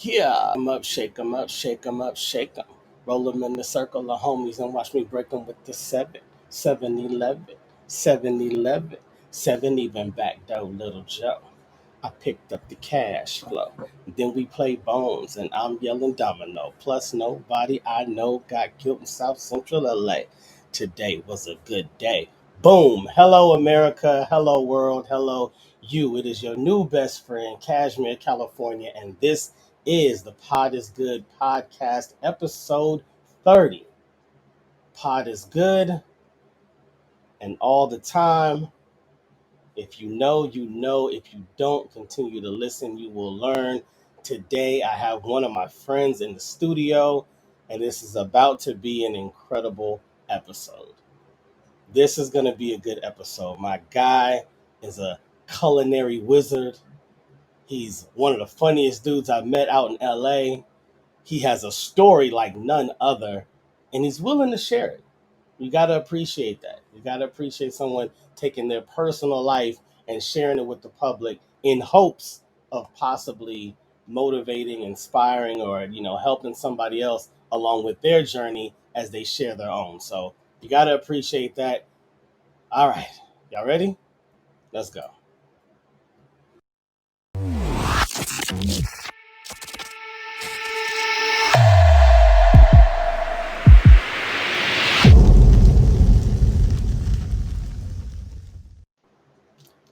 Yeah, I'm up, shake 'em up, shake 'em up, shake 'em. Roll 'em in the circle of homies and watch me break 'em with the 7-11, 7-11, 7 even back though, little Joe. I picked up the cash flow. Then we play bones and I'm yelling domino. Plus nobody I know got killed in South Central LA. Today was a good day. Boom. Hello America. Hello world. Hello you. It is your new best friend, Cashmere, California, and this is the Pod is Good podcast, episode 30. Pod is good, and all the time. If you know, you know. If you don't, continue to listen. You will learn. Today, I have one of my friends in the studio, and this is about to be an incredible episode. This is going to be a good episode. My guy is a culinary wizard. He's one of the funniest dudes I've met out in LA. He has a story like none other, and he's willing to share it. You got to appreciate that. You got to appreciate someone taking their personal life and sharing it with the public in hopes of possibly motivating, inspiring, or helping somebody else along with their journey as they share their own. So you got to appreciate that. All right, y'all ready? Let's go.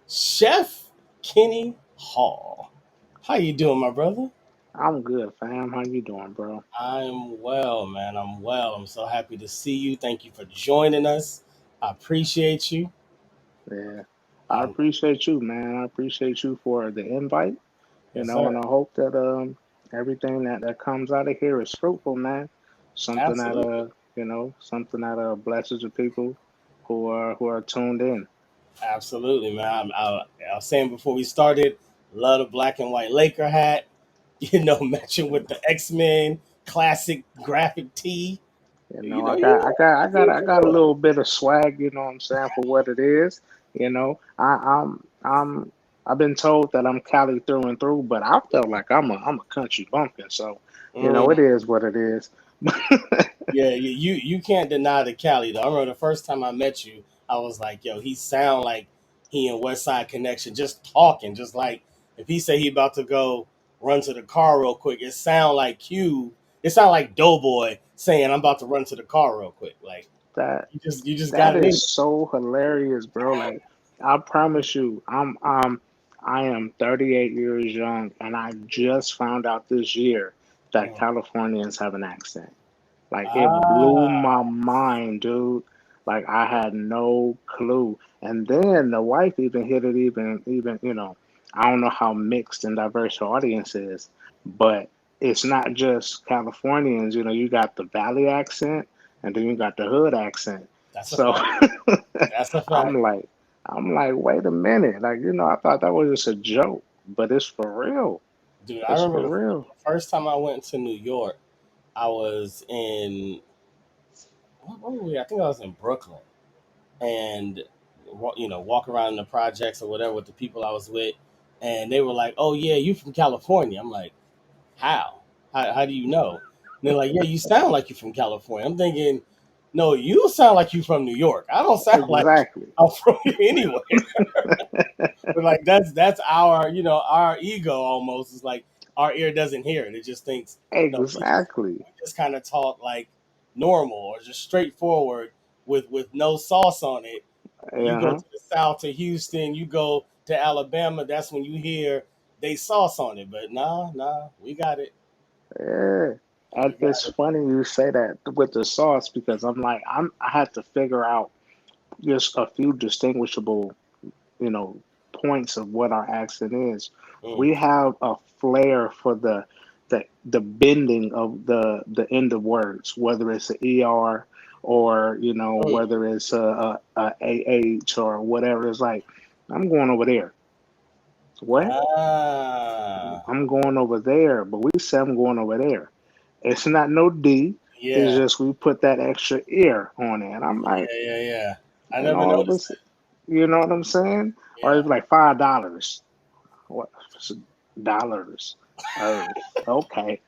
Chef Kenny Hall. How you doing, my brother? I'm good, fam. How you doing, bro? I'm well, man. I'm well. I'm so happy to see you. Thank you for joining us. I appreciate you. Yeah. I Um, appreciate you, man. I appreciate you for the invite, yes, sir. and I hope that everything that comes out of here is fruitful, man. Something that Absolutely. something that blesses the people who are tuned in. Absolutely, man. I was saying before we started, love the black and white Laker hat, matching with the X-Men classic graphic tee. I You got I know, got I I got feel I for got a real. little bit of swag, you know what I'm saying, for what it is. You know, I've been told that I'm Cali through and through, but I felt like I'm a country bumpkin, so Mm, it is what it is. yeah, you can't deny the Cali though. I remember the first time I met you, I was like, yo, he sound like he in West Side Connection, just talking, just like if he say he about to go run to the car real quick, it sound like Q. It sound like Doughboy saying I'm about to run to the car real quick. Like That you just got that it in. is so hilarious, bro. Like I promise you, I am 38 years young, and I just found out this year that Mm. Californians have an accent. Like it blew my Ah, mind, dude. Like I had no clue. And then the wife even hit it even, I don't know how mixed and diverse her audience is, but it's not just Californians, you got the Valley accent and then you got the hood accent. that's a So fact. That's a fact, I'm like I'm like, wait a minute. Like, I thought that was just a joke, but it's for real. dude. I It's remember for the real. first time I went to New York. I was in what were we? I think I was in Brooklyn, and walk around in the projects or whatever with the people I was with, and they were like, "Oh yeah, you from California?" I'm like, "How? How do you know?" And they're like, "Yeah, you sound like you from California." I'm thinking, "No, you sound like you from New York. I don't sound like Exactly. I'm from here anyway." But like that's our our ego almost is like our ear doesn't hear it. It just thinks no. Exactly. We just kind of talk like normal or just straightforward with no sauce on it. You go Uh-huh. to the South to Houston, you go to Alabama, that's when you hear they sauce on it. But nah, we got it. Yeah. And We got it's it. funny you say that with the sauce because I had to figure out just a few distinguishable, you know, points of what our accent is. Mm, We have a flair for the bending of the end of words, whether it's a ER or, mm. whether it's a AH or whatever. It's like, I'm going over there. What? Ah, I'm going over there, but we say I'm going over there. It's not no D. It's yeah, just we put that extra ear on it. And I'm like, yeah. I and never all of noticed us, that. you know what I'm saying? Or Yeah, it's like $5. What? $. Earth. Okay.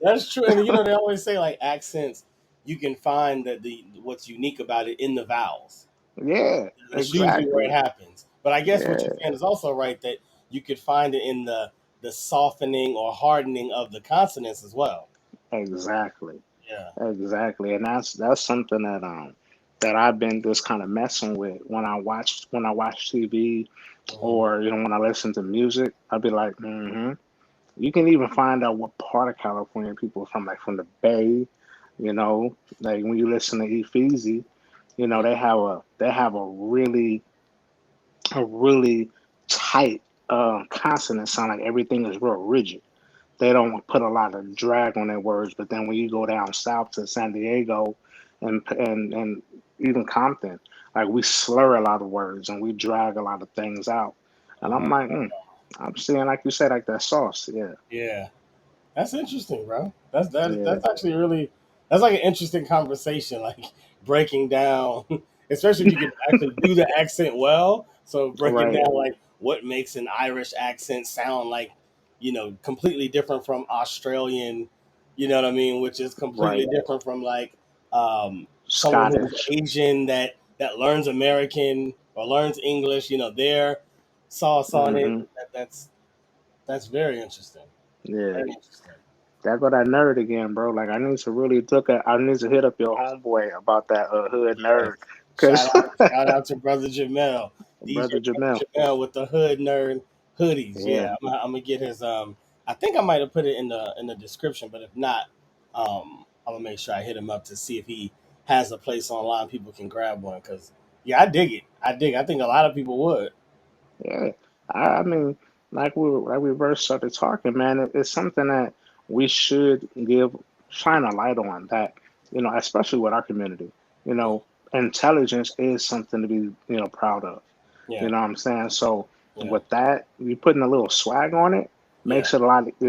That's true. And they always say like accents, you can find that the what's unique about it in the vowels. Yeah, That's usually where it exactly. happens. But I guess what you're Yeah, saying is also right that you could find it in the softening or hardening of the consonants as well. exactly. Yeah. Exactly. And that's something that I've been just kind of messing with when I watch TV, Hmm. or when I listen to music. I'll be like, You can even find out what part of California people are from, like from the Bay. Like when you listen to Ephesi, Yeah. they have a really tight consonant sound. Like everything is real rigid. They don't put a lot of drag on their words. But then when you go down south to San Diego and even Compton, like we slur a lot of words and we drag a lot of things out. And I'm like, I'm seeing, like you said, like that sauce. Yeah, Yeah. That's interesting, bro. That's that yeah, that's actually really that's like an interesting conversation, like breaking down, especially if you can actually do the accent well. So breaking right, down like what makes an Irish accent sound like, completely different from Australian, you know what I mean, which is completely right. different from like someone who's Scottish. Asian that learns American or learns English, their sauce on it. Hmm. That's very interesting. Yeah. Very interesting. That go that nerd again, bro. Like I need to hit up your homeboy about that hood Yes. nerd. Cause Shout out to brother Jamel, DJ brother brother Jamel. Jamel with the hood nerd hoodies. Yeah, Yeah, I'm gonna get his. I think I might have put it in the description, but if not, I'm gonna make sure I hit him up to see if he has a place online people can grab one. Cause yeah, I dig it. I dig. I think a lot of people would. yeah. I mean, like we first started talking, man. It's something that we should shine a light on. That especially with our community. You Yeah, know, intelligence is something to be proud of. You yeah, know what I'm saying? So yeah, with that, you putting a little swag on it yeah.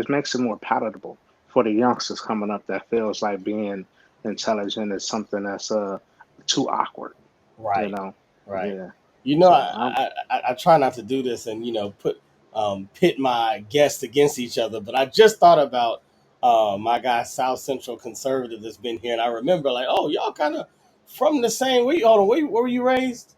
makes it more palatable for the youngsters coming up that feels like being intelligent is something that's too awkward, you Right, know. right. Yeah. I, So I try not to do this and put pit my guests against each other, but I just thought about my guy South Central conservative that's been here, and I remember like, oh, y'all kind of from the same. Hold on, where were you raised?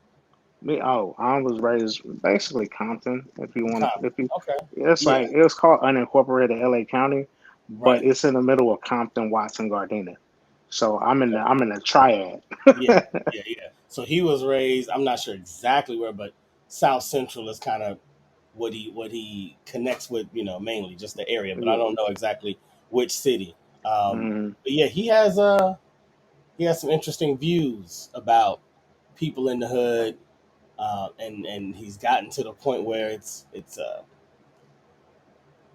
I was raised basically Compton. Compton. If you, Okay. it's Yeah. like it was called unincorporated LA County, but Right. it's in the middle of Compton, Watson, Gardena. So Okay. I'm in the triad. Yeah. Yeah. Yeah. So he was raised. I'm not sure exactly where, but South Central is kind of what he connects with, mainly just the area, but I Yeah. don't know exactly which city. Hmm. But yeah, he has some interesting views about people in the hood, and he's gotten to the point where it's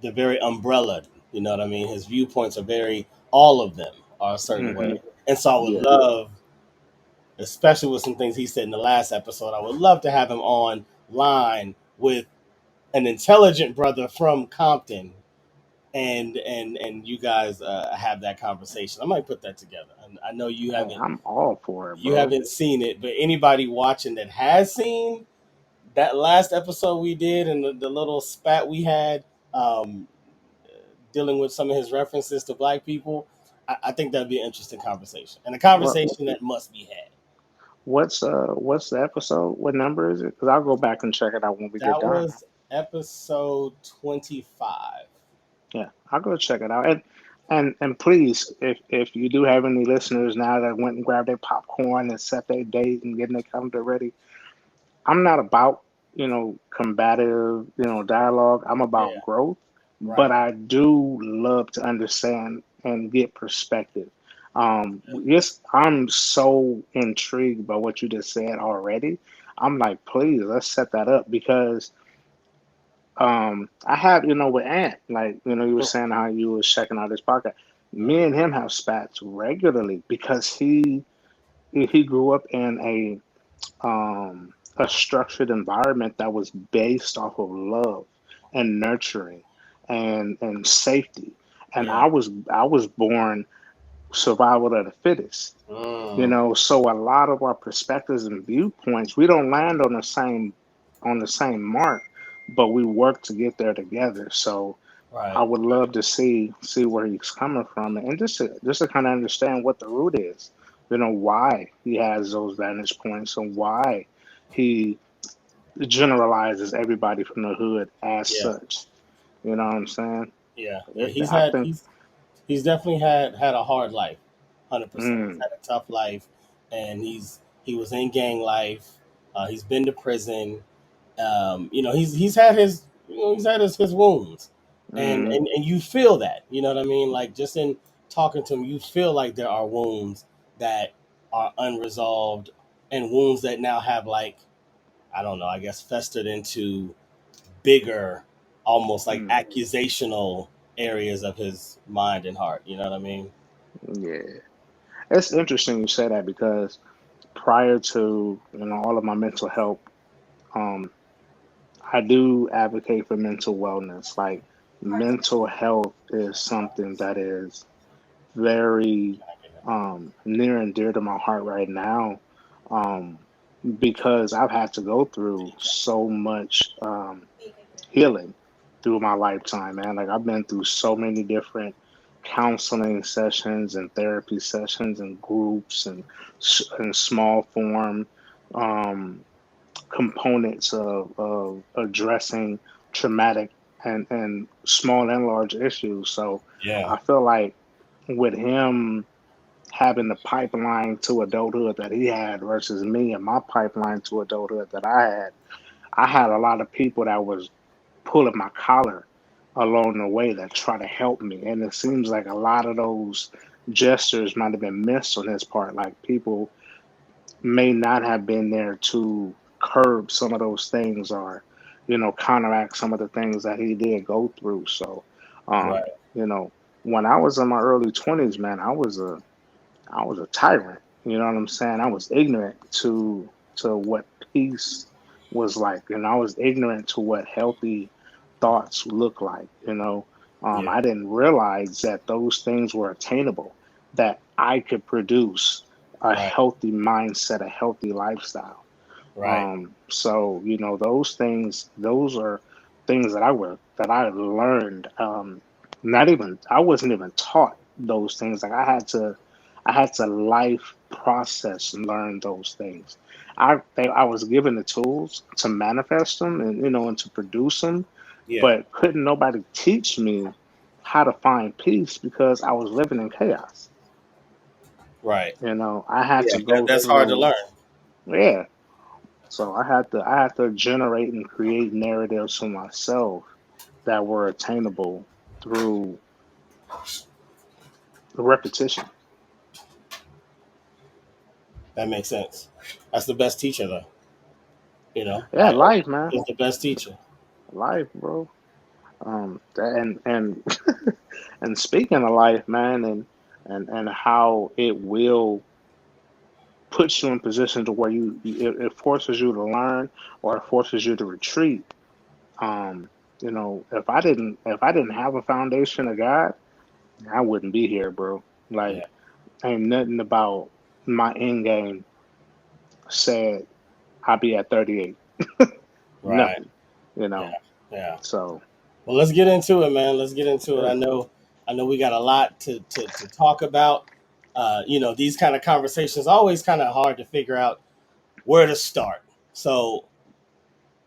they're very umbrella. You know what I mean? His viewpoints are very all of them are a certain way, Hmm. and so I would Yeah. love, especially with some things he said in the last episode, I would love to have him on line with an intelligent brother from Compton, and you guys have that conversation. I might put that together. I know you Hey, haven't I'm all for it, you bro. haven't seen it, but anybody watching that has seen that last episode we did and the little spat we had, um, dealing with some of his references to black people, I think that'd be an interesting conversation and a What conversation that must be had. what's the episode? What number is it? Because I'll go back and check it out when we get That done. was episode 25. Yeah, I'll go check it out. And please, if you do have any listeners now that went and grabbed their popcorn and set their date and getting their calendar ready, I'm not about, combative, dialogue. I'm about Yeah, growth, but right. I do love to understand and get perspective. Yes, I'm so intrigued by what you just said already. I'm like, please, let's set that up because I have, with Ant, like, you were saying how you was checking out his podcast. Yeah, Me and him have spats regularly because he grew up in a structured environment that was based off of love and nurturing and safety. And yeah. I was born survival of the fittest. Mm, So a lot of our perspectives and viewpoints, we don't land on the same mark, but we work to get there together. So I Right. would love to see where he's coming from, and just to kind of understand what the root is. Why he has those vantage points and why he generalizes everybody from the hood as Yeah. such. You know what I'm saying? Yeah. Yeah. He's I had think. he's definitely had a hard life. 100%. He's Mm, had a tough life, and he was in gang life. He's been to prison. He's had his wounds, and, mm, and and you feel that. You know what I mean? Like, just in talking to him, you feel like there are wounds that are unresolved, and wounds that now have, like, I don't know, I guess, festered into bigger, almost like mm, accusational areas of his mind and heart. You know what I mean? yeah, it's interesting you say that because prior to all of my mental health, um, I do advocate for mental wellness. Like mental health is something that is very near and dear to my heart right now, um, because I've had to go through so much healing through my lifetime, man. Like I've been through so many different counseling sessions and therapy sessions and groups and small form um, components of addressing traumatic and small and large issues. So Yeah. I feel like with him having the pipeline to adulthood that he had versus me and my pipeline to adulthood that I had a lot of people that was pulling my collar along the way that try to help me. And it seems like a lot of those gestures might have been missed on his part. Like people may not have been there to curb some of those things or, counteract some of the things that he did go through. So, Right. you know, when I was in my early 20s, man, I was a tyrant. You know what I'm saying? I was ignorant to what peace was like, and I was ignorant to what healthy thoughts look like. Yeah. I didn't realize that those things were attainable, that I could produce a Right. healthy mindset, a healthy lifestyle. Right. So those are things that I learned. Not even I wasn't even taught those things. Like I had to life process and learn those things. I was given the tools to manifest them and to produce them, Yeah. but couldn't nobody teach me how to find peace because I was living in chaos. Right. I had Yeah. to go That's hard to through. learn. Yeah. So I had to generate and create narratives for myself that were attainable through repetition. That makes sense. That's the best teacher, though. Yeah, Life life, man, is the best teacher. life, bro. And and speaking of life, man, and how it will put you in position to where it forces you to learn or it forces you to retreat. If I didn't have a foundation of God, I wouldn't be here, bro. Like Yeah. ain't nothing about my end game said I'll be at 38. Right. Nothing, Yeah. Yeah. So, Well, let's get into it, man. Let's get into it. yeah. I know we got a lot to talk about. These kind of conversations are always kind of hard to figure out where to start. So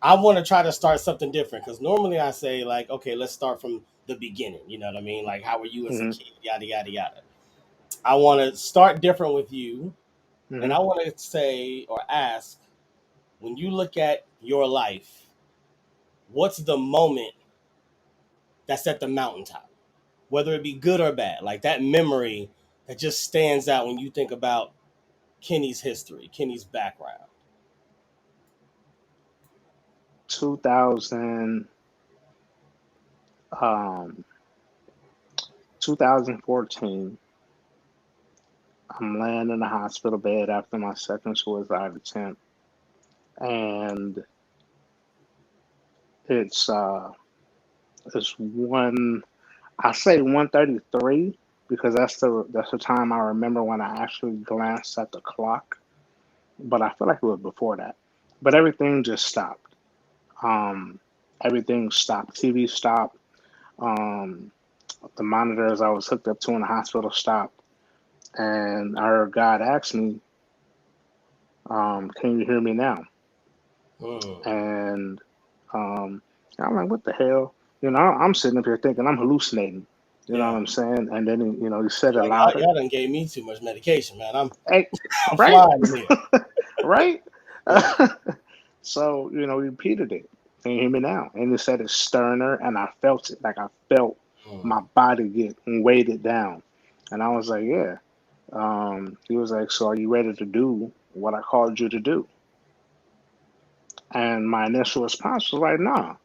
I want to try to start something different because normally I say, like, okay, let's start from the beginning. You know what I mean? Like, how were you as a Hmm. kid? Yada yada yada. I want to start different with you, and Hmm. I want to say or ask, when you look at your life, what's the moment that's at the mountaintop? Whether it be good or bad, like that memory that just stands out when you think about Kenny's history, Kenny's background. 2000, um, 2014, I'm laying in the hospital bed after my second suicide attempt, and it's one. I say 1:33 because that's the time I remember when I actually glanced at the clock, but I feel like it was before that. But everything just stopped. Um, Everything stopped. TV stopped. Um, the monitors I was hooked up to in the hospital stopped, and I heard God ask me, "Can you hear me now?" Mm. And um, I'm like, "What the hell?" I'm sitting up here thinking I'm hallucinating. You know what Yeah. I'm saying? And then he said it Like y'all louder. done gave me too much medication, man. I'm Hey, I'm right, flying in here. right. Yeah. So he repeated it. Can you hear me now? And he said it sterner, and I felt it. Like I felt Mm. my body get weighted down, and I was like, "Yeah." He was like, "So are you ready to do what I called you to do?" And my initial response was like, "Nah,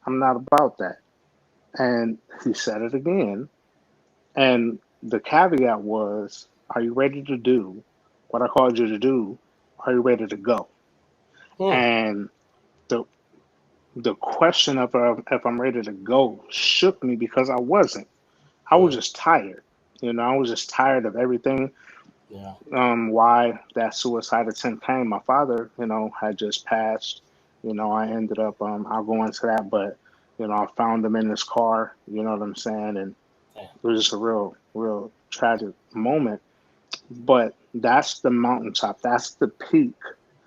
I'm not about that." And he said it again, and the caveat was, "Are you ready to do what I called you to do? Are you ready to go?" Mm. And the the question of if I'm ready to go shook me because I wasn't. I was Mm. just tired. I was just tired of everything. Yeah. Why that suicide attempt came. My father, had just passed. I ended up. I'll go into that, but I found him in his car. You know what I'm saying? And Damn. it was just a real, real tragic moment. But that's the mountaintop. That's the peak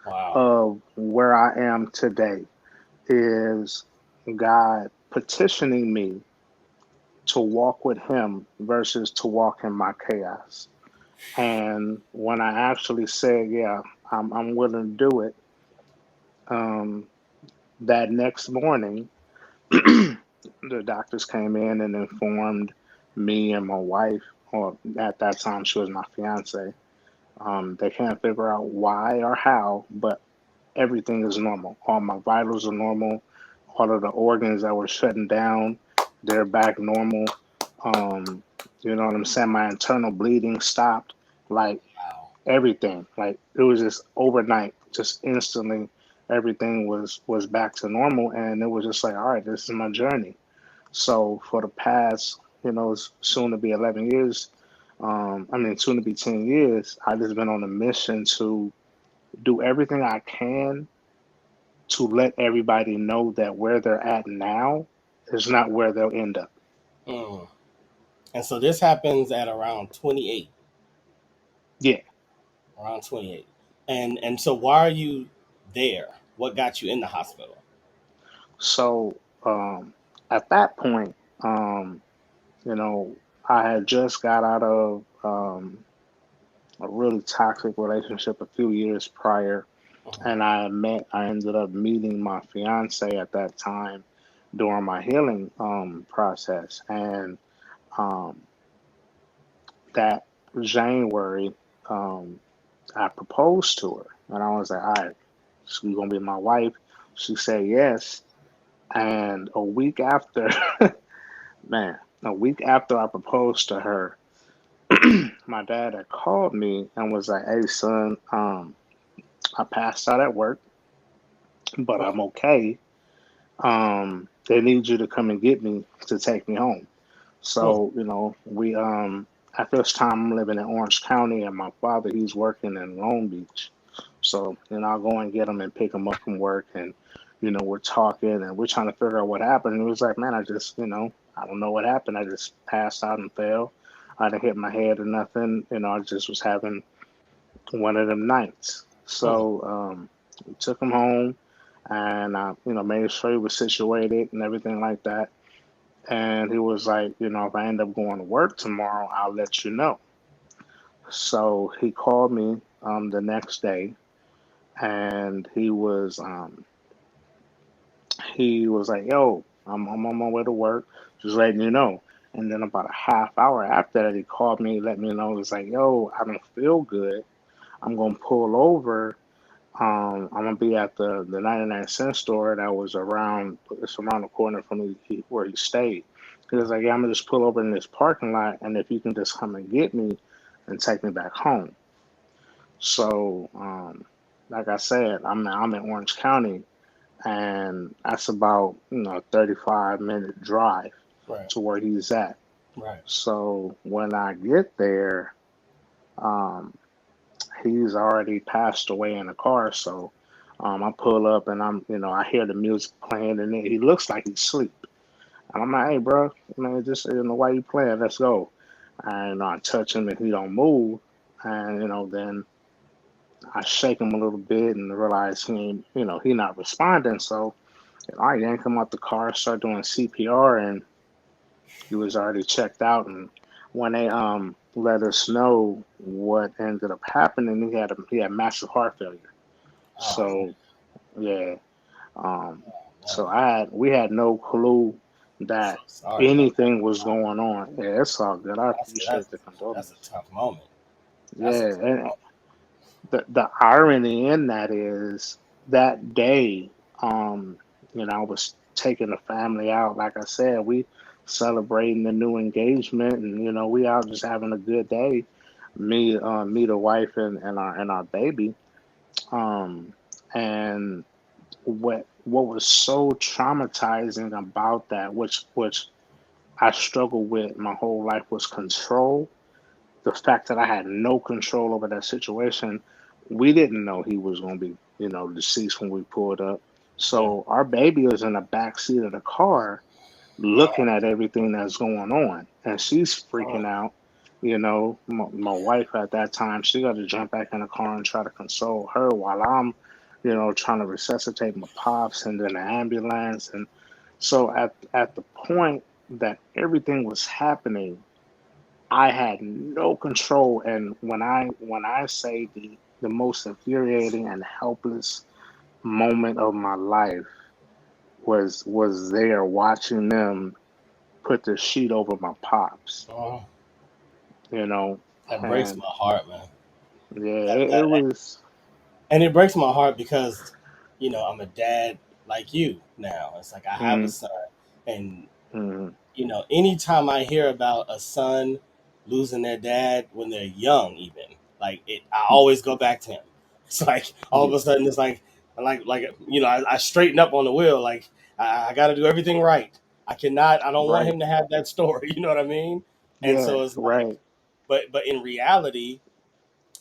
Wow. of where I am today. Is God petitioning me to walk with Him versus to walk in my chaos. And when I actually said, "Yeah, I'm willing to do it," um, that next morning, the doctors came in and informed me and my wife, or at that time she was my fiance. They can't figure out why or how, but everything is normal. All my vitals are normal. All of the organs that were shutting down, they're back normal. Um, you know what I'm saying? My internal bleeding stopped. Like Wow. everything. Like it was just overnight, just instantly, everything was back to normal, and it was just like, all right, this is my journey. So for the past, soon to be 11 years, I mean, soon to be 10 years, I've just been on a mission to do everything I can to let everybody know that where they're at now is not where they'll end up. Mm. And so this happens at around 28. Yeah. Around 28. And so why are you there? What got you in the hospital? So at that point, um, you know, I had just got out of a really toxic relationship a few years prior, Mhm. and I ended up meeting my fiance at that time during my healing process, and um, that January, um, I proposed to her, and I was like, "All right, she's gonna be my wife." She said yes, and a week after, man, a week after I proposed to her, my dad had called me and was like, "Hey, son, I passed out at work, but Mm. I'm okay. They need you to come and get me to take me home." Mm. So, we at this time I'm living in Orange County, and my father he's working in Long Beach. So, I'll go and get him and pick him up from work, and we're talking and we're trying to figure out what happened. And he was like, "Man, I just, I don't know what happened. I just passed out and fell. I didn't hit my head or nothing. I just was having one of them nights." Mm. So, we took him home, and I, made sure he was situated and everything like that. And he was like, "If I end up going to work tomorrow, I'll let you know." So he called me the next day, and he was like, "Yo, I'm on my way to work, just letting you know." And then about a half hour after that, he called me, let me know. He was like, "Yo, I don't feel good. I'm gonna pull over. I'm gonna be at the 99-cent store that was around. It's around the corner from where he stayed." He was like, "Yeah, I'm gonna just pull over in this parking lot, and if you can just come and get me and take me back home." So, like I said, I'm in Orange County, and that's about 35-minute drive Right. to where he's at. Right. So when I get there, um, he's already passed away in the car. So I pull up and I hear the music playing, and he looks like he's asleep. And I'm like, hey, bro, man, just why you playing? Let's go. And I touch him and he don't move. And then I shake him a little bit and realize he ain't, he not responding. So I yank him out the car, start doing CPR, and he was already checked out. And when they let us know what ended up happening, he had massive heart failure. Oh man, So yeah, um, so man. we had no clue I'm so that sorry about that. anything was going on. Yeah, it's all good. I That's appreciate that's the that's a condolence. tough moment. That's a Yeah, tough and moment. the irony in that is that day, I was taking the family out. Like I said, we celebrating the new engagement, and we out just having a good day. Me, the wife, and our baby. Um, and what was so traumatizing about that, which I struggled with my whole life, was control. The fact that I had no control over that situation. We didn't know he was going to be, deceased when we pulled up. Yeah. So our baby was in the back seat of the car looking at everything that's going on, and she's Oh, freaking out. My wife at that time, she got to jump back in the car and try to console her while I'm, trying to resuscitate my pops and then the ambulance. And so at the point that everything was happening, I had no control. And when I say the most infuriating and helpless moment of my life was there watching them put the sheet over my pops, oh, you know, that breaks and my heart, man. yeah, That it that was. and it breaks my heart because, I'm a dad like you now. It's like I have a Mm, son, and mm, anytime I hear about a son losing their dad when they're young, even like it, I always go back to him. It's like all of yeah, a sudden, it's like I straighten up on the wheel. Like I got to do everything right. I cannot. I don't want right, him to have that story. You know what I mean? And yeah, so it's like, right, but in reality,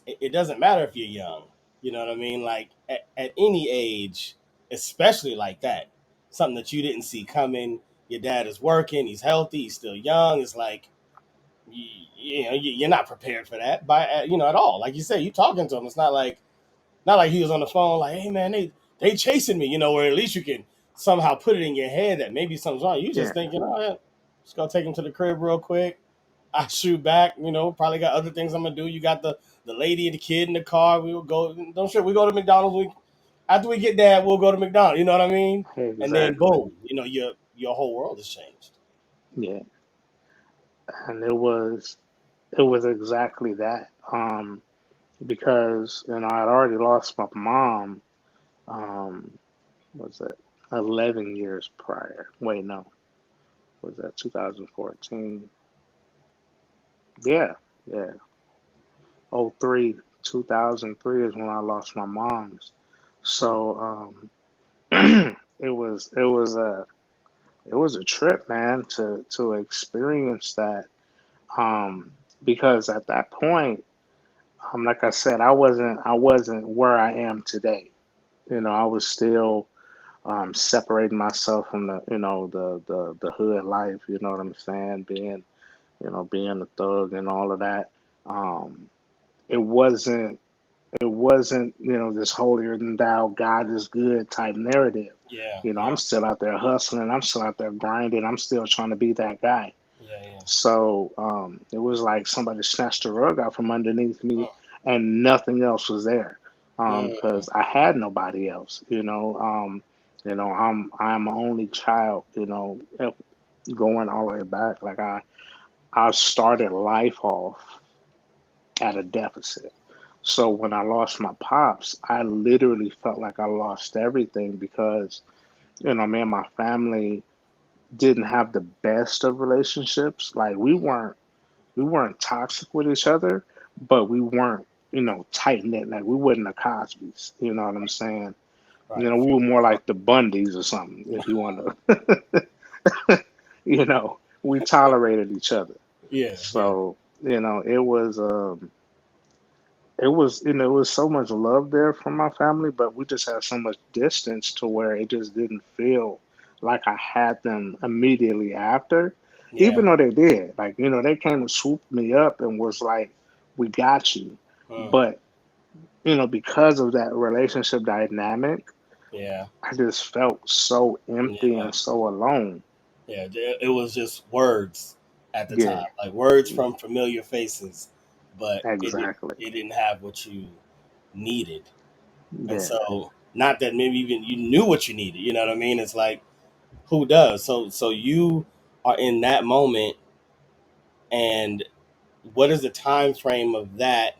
it doesn't matter if you're young. You know what I mean? Like at any age, especially like that, something that you didn't see coming. Your dad is working. He's healthy. He's still young. It's like you're not prepared for that by at all. Like you say, you talking to him. It's not like he was on the phone like, hey man, they chasing me. Where at least you can somehow put it in your head that maybe something's wrong. You just yeah, thinking, oh yeah, just gonna take him to the crib real quick. I shoot back, probably got other things I'm gonna do. You got the lady and the kid in the car. We will go. Don't shit. We go to McDonald's. After we get that, we'll go to McDonald's. You know what I mean? And then exactly, boom, your whole world has changed. yeah, and it was exactly that. Because I'd already lost my mom. Um, was it 11 years prior? Wait, no, was that 2014? Yeah, yeah. Oh, 03, 2003 is when I lost my mom's. Hmm. So it was a trip, man, to experience that. Um, because at that point, like I said, I wasn't where I am today. I was still separating myself from the hood life. You know what I'm saying? Being a thug and all of that. Um, it wasn't this holier than thou, God is good type narrative. Yeah, I'm yeah, still out there hustling. I'm still out there grinding. I'm still trying to be that guy. yeah, yeah. So it was like somebody snatched the rug out from underneath me, Mm, and nothing else was there mm, because I had nobody else. I'm my only child. Going all the way back, like I started life off at a deficit. So when I lost my pops, I literally felt like I lost everything because, me and my family didn't have the best of relationships. Like we weren't toxic with each other, but we weren't, tight knit. Like we wasn't the Cosbys. You know what I'm saying? right. We were more like the Bundys or something, if you want to. We tolerated each other. Yeah, yeah, So, it was so much love there from my family, but we just had so much distance to where it just didn't feel like I had them immediately after, Yeah. even though they did. Like, they came and swooped me up and was like, "We got you." Mm. But, because of that relationship dynamic, Yeah. I just felt so empty Yeah. and so alone. Yeah. It was just words at the time, Yeah, like words from familiar faces, but exactly. it didn't have what you needed. And Yeah. so, not that maybe even you knew what you needed. You know what I mean? It's like, who does? So you are in that moment, and what is the time frame of that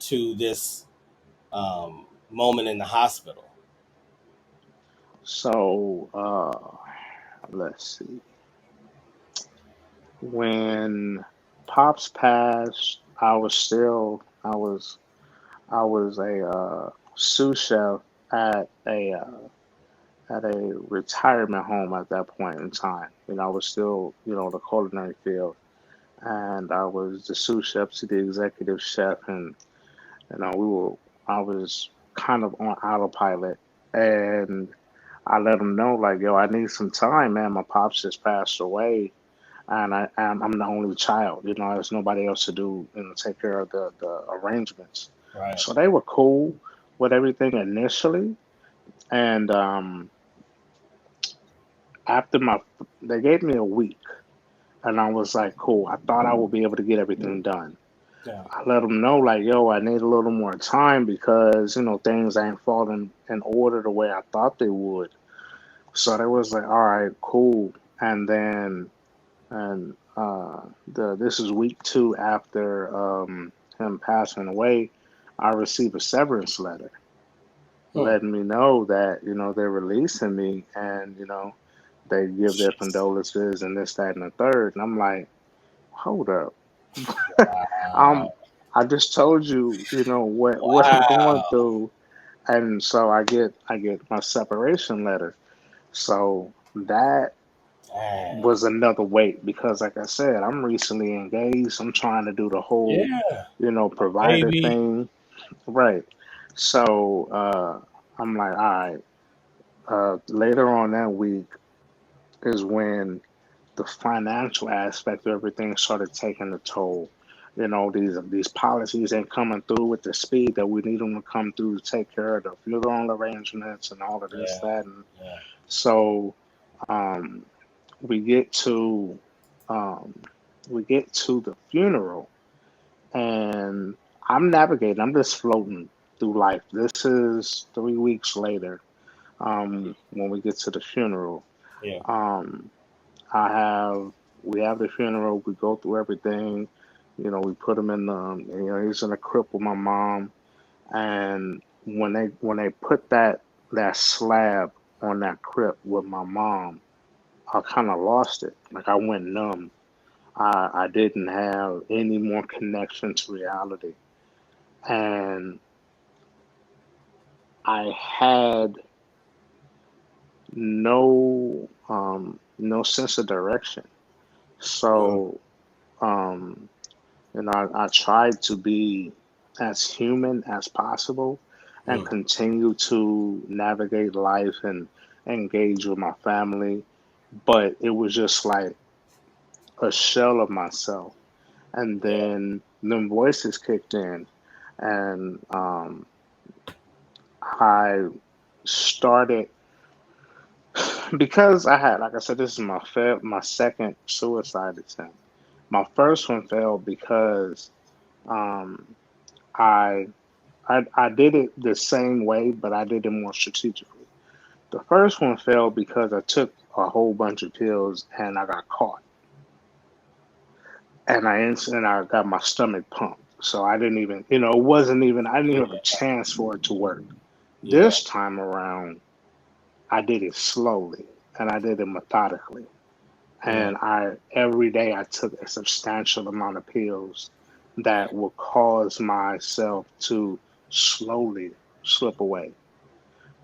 to this moment in the hospital? So, let's see. When Pops passed, I was a sous chef at a retirement home at that point in time. I was still, the culinary field, and I was the sous chef to the executive chef, and I was kind of on autopilot, and I let them know like, yo, I need some time, man. My pops just passed away, and I'm the only child. There's nobody else to do, take care of the arrangements. Right. So they were cool with everything initially, and after they gave me a week, and I was like, cool. I thought I would be able to get everything done. Yeah. I let them know like, yo, I need a little more time because things ain't falling in order the way I thought they would. So they was like, all right, cool. And then and the this is week two after him passing away. I received a severance letter Hmm. letting me know that they're releasing me, and they give their Jeez. condolences and this, that, and the third. And I'm like, hold up. Wow. um, I just told you, what I'm going Wow. through, and so I get my separation letter. So that Dang. was another weight because, like I said, I'm recently engaged. I'm trying to do the whole, Yeah. provider Baby. thing, right? So I'm like, all right. Later on that week is when the financial aspect of everything started taking a toll. These policies ain't coming through with the speed that we need them to come through to take care of the funeral arrangements and all of this, Yeah. that, and Yeah. so um, we get to um, the funeral, and I'm navigating. I'm just floating through life. This is 3 weeks later. When we get to the funeral, Yeah. um, I have we have the funeral. We go through everything. We put him in the. He's in a crypt with my mom, and when they put that slab on that crypt with my mom, I kind of lost it. Like I went numb. I didn't have any more connection to reality, and I had no sense of direction. Mm. So I tried to be as human as possible and Mm. continue to navigate life and engage with my family, but it was just like a shell of myself. And Yeah. then them voices kicked in, and I started because I had, like I said, this is my second suicide attempt. My first one failed because um, I, I did it the same way, but I did it more strategically. The first one failed because I took a whole bunch of pills and I got caught, and I got my stomach pumped. So I didn't even, it wasn't even, I didn't even have a Yeah. chance for it to work. Yeah. This time around, I did it slowly and I did it methodically. Yeah. And every day I took a substantial amount of pills that will cause myself to slowly slip away.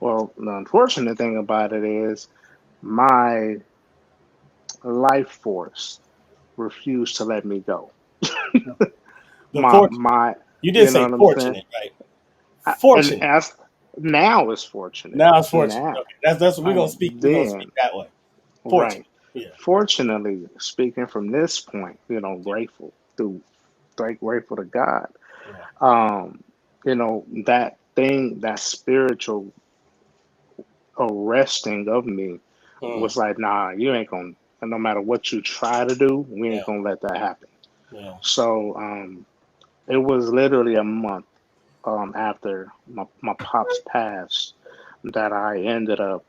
Well, the unfortunate thing about it is my life force refused to let me go. The My fortunate. my You did you know say what I'm saying? fortunate, right? And Fortunate. as now is fortunate. Now it's fortunate. Now. Okay. That's we're gonna And speak. We're gonna speak then that way. Fortunate. right. Yeah. Fortunately, speaking from this point, grateful through grateful to God. Yeah. Um, that thing, that spiritual arresting of me Mm. was like, nah, you ain't gonna, no matter what you try to do, we ain't Yeah. gonna let that happen. Yeah. So it was literally a month after my pops passed that I ended up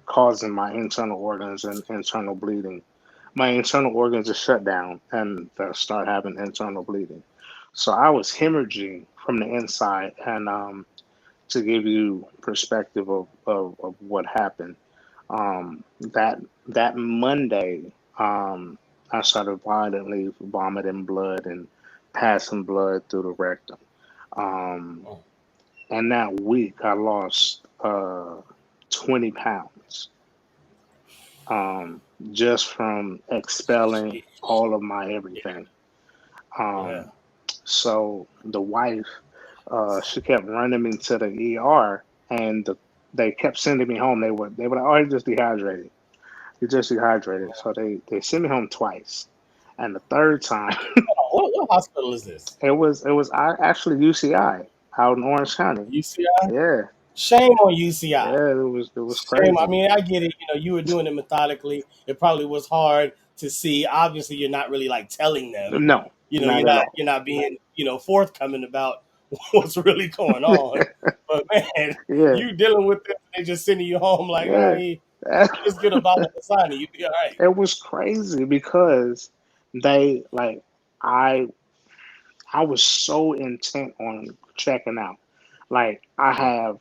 causing my internal organs and internal bleeding. My internal organs are shut down and start having internal bleeding. So I was hemorrhaging from the inside, and to give you perspective of what happened. That Monday, I started violently vomiting blood and passing blood through the rectum. Um, Mm. and that week, I lost 20 pounds just from expelling Sheesh. all of my Yeah. everything. Yeah. Um, so the wife, she kept running me to the ER, and they kept sending me home. They were like, "Oh, he's just dehydrated. He's just dehydrated." So they sent me home twice, and the third time, What hospital is this? it was actually UCI out in Orange County. UCI? Yeah, Shame on UCI. yeah, it was Shame. I crazy. mean, I get it. You were doing it methodically. It probably was hard to see. Obviously, you're not really like telling them. No, You're not at not. all. You're not being forthcoming about what's really going on. But man, Yeah, you dealing with this, they just sending you home like, ah, yeah. you just get a bottle of Dasani, you be all right. It was crazy because they like I I was so intent on checking out. Like I have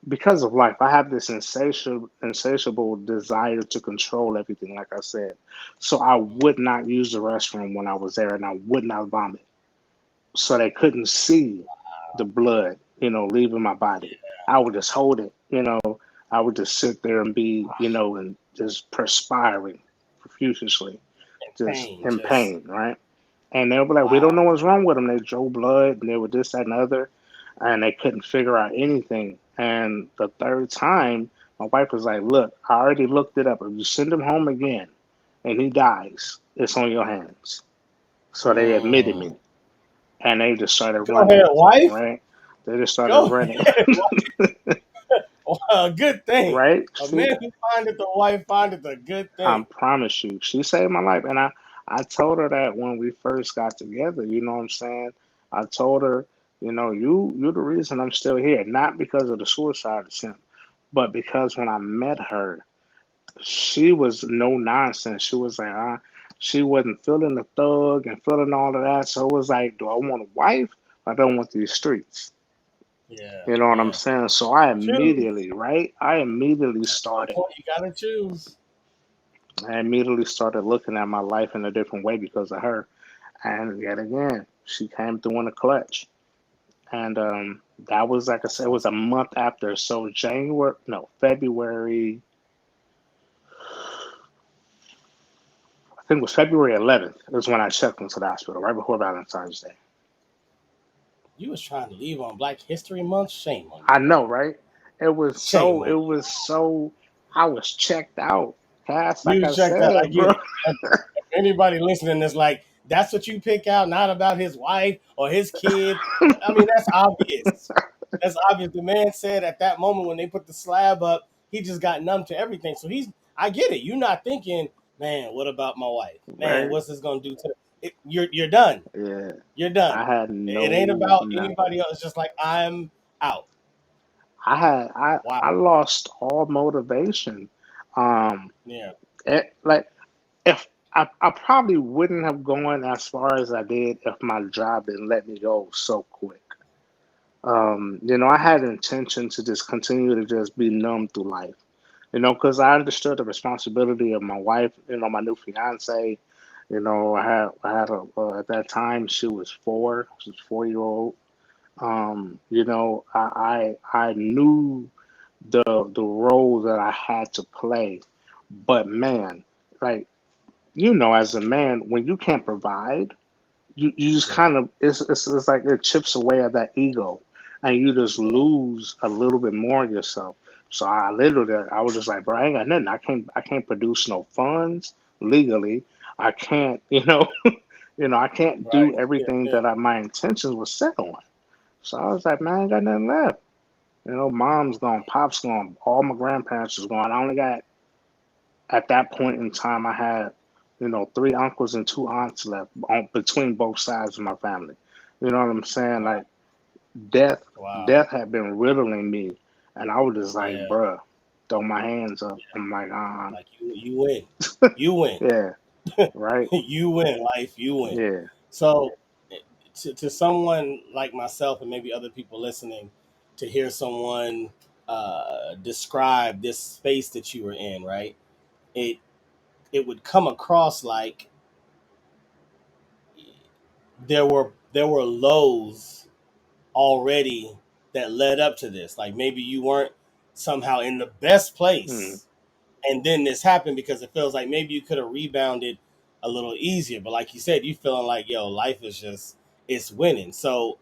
because of life, I have this insatiable desire to control everything, like I said. So I would not use the restroom when I was there, and I would not vomit. So they couldn't see the blood, leaving my body. I would just hold it, I would just sit there and be, and just perspiring profusely, just Pain, in just pain, right? And they'll be like, "We don't wow. know what's wrong with them." They drew blood, and they were this, that, and the other, and they couldn't figure out anything. And the third time, my wife was like, "Look, I already looked it up. If you send him home again, and he dies, it's on your hands." So they admitted Mm. me, and they just started Go ahead, running, wife. right? They just started Go running, ahead, wife. A good thing. right? A See, man who findeth the wife findeth a good I thing. promise you, she saved my life. And I told her that when we first got together, you know what I'm saying? I told her, you're the reason I'm still here, not because of the suicide attempt, but because when I met her, she was no nonsense. She was like, she wasn't feeling the thug and feeling all of that. So it was like, do I want a wife? I don't want these streets. Yeah, You know what I'm yeah. saying? So I Choose. immediately, right? I immediately At some started point, you gotta choose. I immediately started looking at my life in a different way because of her. And yet again, she came through in a clutch. And that was, like I That's said, it was a awesome. month after. So January, no, February, I think it was February 11th is when I checked into the hospital, right before Valentine's Day. You was trying to leave on Black History Month. Shame on you, I man. know, right? Shame It on you. was so, I was checked out. Cass, like You I checked out. I said, get bro. it. If anybody listening is like, that's what you pick out, not about his wife or his kid. I mean, that's obvious. That's obvious. The man said at that moment when they put the slab up, he just got numb to everything. So I get it. You're not thinking, man, what about my wife? Man, Right? what's this gonna do to it? You're done. Yeah. You're done. I had It ain't no about nothing. anybody else. It's just like I'm out. I Wow. lost all motivation. Um, Yeah. like if I probably wouldn't have gone as far as I did if my job didn't let me go so quick. I had intention to just continue to just be numb through life. Because I understood the responsibility of my wife. My new fiance. At that time she was 4. She was 4-year old. I knew the role that I had to play. But man, like as a man, when you can't provide, you just Yeah. kind of it's like it chips away at that ego, and you just lose a little bit more of yourself. So I was just like, bro, I ain't got nothing. I can't produce no funds legally. I can't, I can't Right. do Yeah. everything Yeah. that my intentions was set on. So I was like, man, I ain't got nothing left. Mom's gone, pop's gone, all my grandparents is gone. I only got at that point in time I had, three uncles and two aunts left between both sides of my family. You know what I'm saying? Wow. Like death, Wow. death had been riddling me, and I was just like, Yeah. bruh, throw my hands up. I'm like, Like you win. You win. yeah, right, You win, life. You win. yeah. So, to someone like myself and maybe other people listening, to hear someone describe this space that you were in, right? It it would come across like there were lows already that led up to this. Like maybe you weren't somehow in the best Mm, place, and then this happened because it feels like maybe you could have rebounded a little easier. But like you said, you feeling like yo, life is just it's winning. So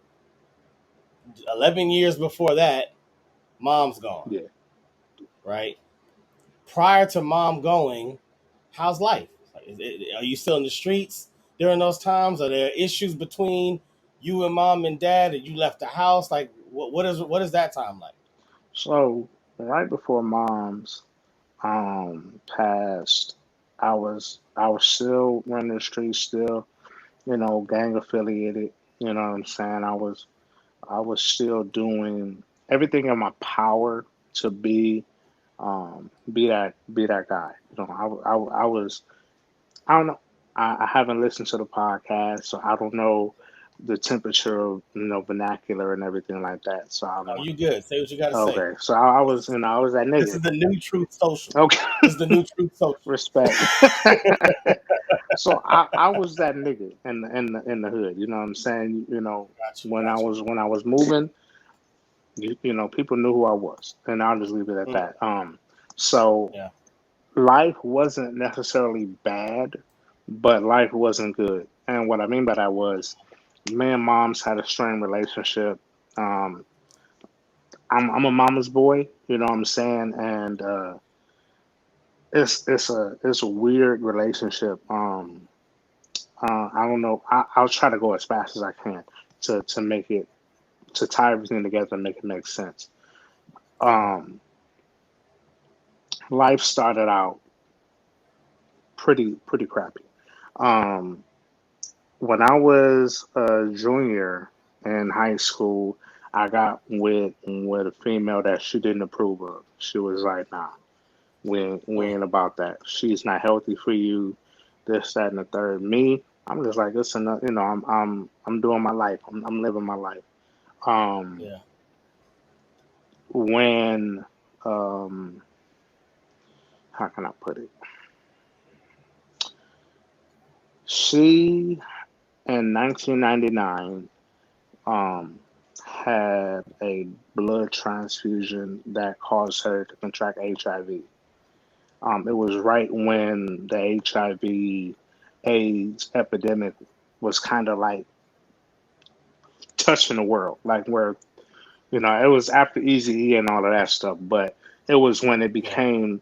11 years before that, mom's gone, yeah. right? Prior to mom going, how's life? Like, are you still in the streets during those times? Are there issues between you and mom and dad? Or you left the house? Like, what is that time like? So right before mom's passed, I was still running the streets, still, gang affiliated. You know what I'm saying? I was still doing everything in my power to be that guy. I was I don't know. I haven't listened to the podcast, so I don't know the temperature of vernacular and everything like that. So I don't Oh, know. you good? Say what you got to say. Okay, so I This was is I was that this nigga. is the new truth social. Okay, This is the new truth social. respect. So I was that nigga in the hood. You know what I'm saying? Got you. When I Got you. was when I was moving, people knew who I was, and I'll just leave it at Mm, that. So yeah. life wasn't necessarily bad, but life wasn't good. And what I mean by that was, me and mom's had a strained relationship. Um, I'm a mama's boy, you know what I'm saying, and it's a weird relationship. I don't know. I'll try to go as fast as I can to make it to tie everything together and make it make sense. Okay. Um, Life started out pretty crappy. Um, when I was a junior in high school, I got with a female that she didn't approve of. She was like, "Nah, we Mm, ain't about that. She's not healthy for you. This, that, and the third." Me, I'm just like, listen, I'm doing my life. I'm living my life. Um, yeah. when um, how can I put it? She in 1999 um, had a blood transfusion that caused her to contract HIV. It was right when the HIV AIDS epidemic was kind of like touching the world, like where, it was after Easy E and all of that stuff, but it was when it Yeah. became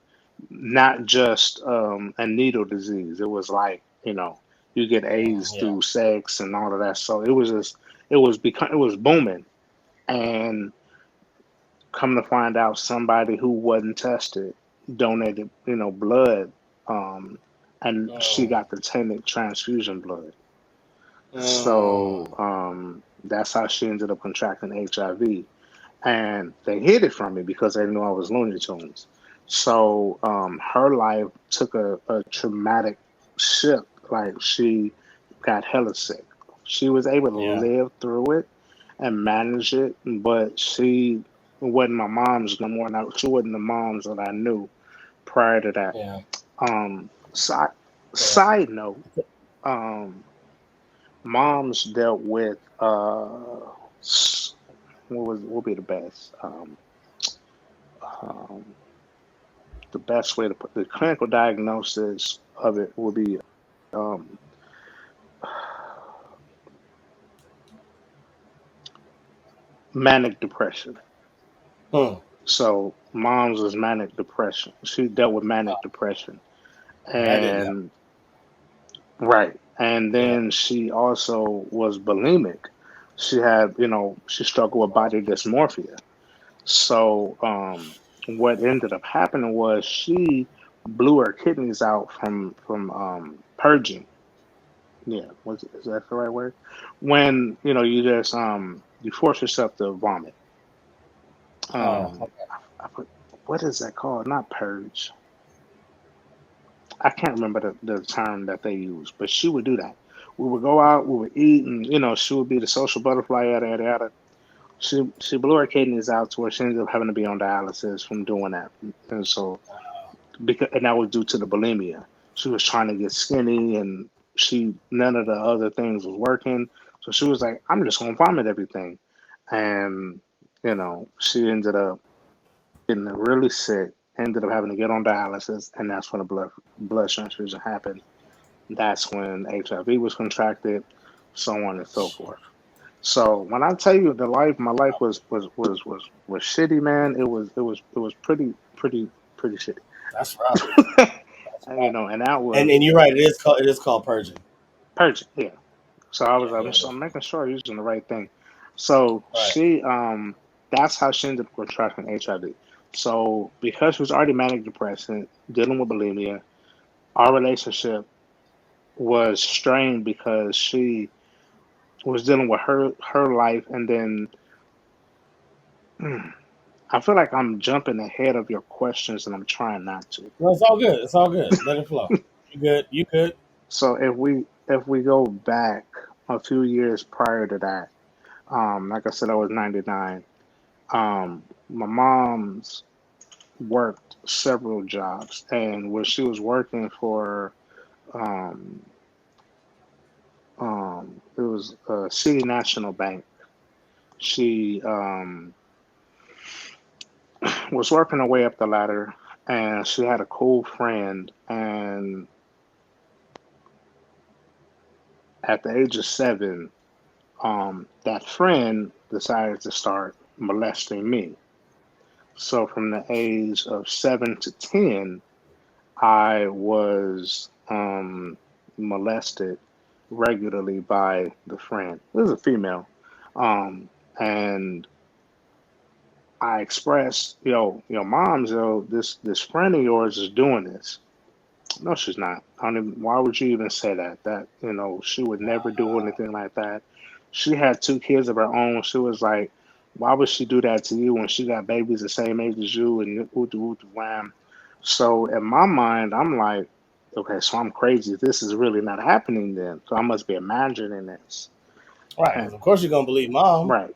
not just a needle disease. It was like, you get AIDS Yeah. through sex and all of that. So it was booming. And come to find out, somebody who wasn't tested donated, blood, um, and she Mm, got the tainted transfusion blood. So mm, that's how she ended up contracting HIV. And they hid it from me because they knew I was Looney Tunes. So her life took a traumatic shift. Like she got hella sick. She was able to yeah. live through it and manage it, but she wasn't my mom's no more. Now she wasn't the moms that I knew prior to that. Yeah. Side Yeah. side note, um, moms dealt with what would be the best? Um, the best way to put the clinical diagnosis of it would be um, manic depression. Hmm. So Mom's was manic depression. She dealt with manic depression. Oh, that didn't help. And right. And Yeah. then she also was bulimic. She had, she struggled with body dysmorphia. So, what ended up happening was she blew her kidneys out from purging. Yeah, is that the right word? When, you just you force yourself to vomit. Oh, Um, okay. what is that called? Not purge. I can't remember the term that they use, but she would do that. We would go out, we would eat, and she would be the social butterfly, yada yada yada. She blew her kidneys out to where she ended up having to be on dialysis from doing that, and so and that was due to the bulimia. She was trying to get skinny, and she none of the other things was working, so she was like, "I'm just gonna vomit everything," and she ended up getting really sick. Ended up having to get on dialysis, and that's when the blood transfusion happened. That's when HIV was contracted, so on and so Shit. forth. So when I tell you my life was shitty, man. It was pretty shitty. That's rough. That's And, rough. and that And was you're right. It is called purging. purging, yeah. So Yeah, yeah, it is. I'm making sure I'm using the right thing. So Right. that's how she ended up contracting HIV. So because she was already manic depressant, dealing with bulimia, our relationship was strained because she was dealing with her life, and then I feel like I'm jumping ahead of your questions, and I'm trying not to. No, it's all good. It's all good. Let it flow. You good? You good? So if we go back a few years prior to that, like I said, I was 99. My mom's worked several jobs, and when she was working for um, it was City National Bank. She was working her way up the ladder, and she had a cool friend, and at the age of 7, that friend decided to start molesting me. So from the age of 7 to 10, I was molested regularly by the friend. It was a female. And I expressed, moms, this friend of yours is doing this. No, she's not. I don't even, why would you even say that? That, she would never do anything like that. She had 2 kids of her own. She was like, why would she do that to you when she got babies the same age as you and wham. So in my mind, I'm like, okay, so I'm crazy. This is really not happening then. So I must be imagining this. Right. And, Because of course you're gonna believe mom. right.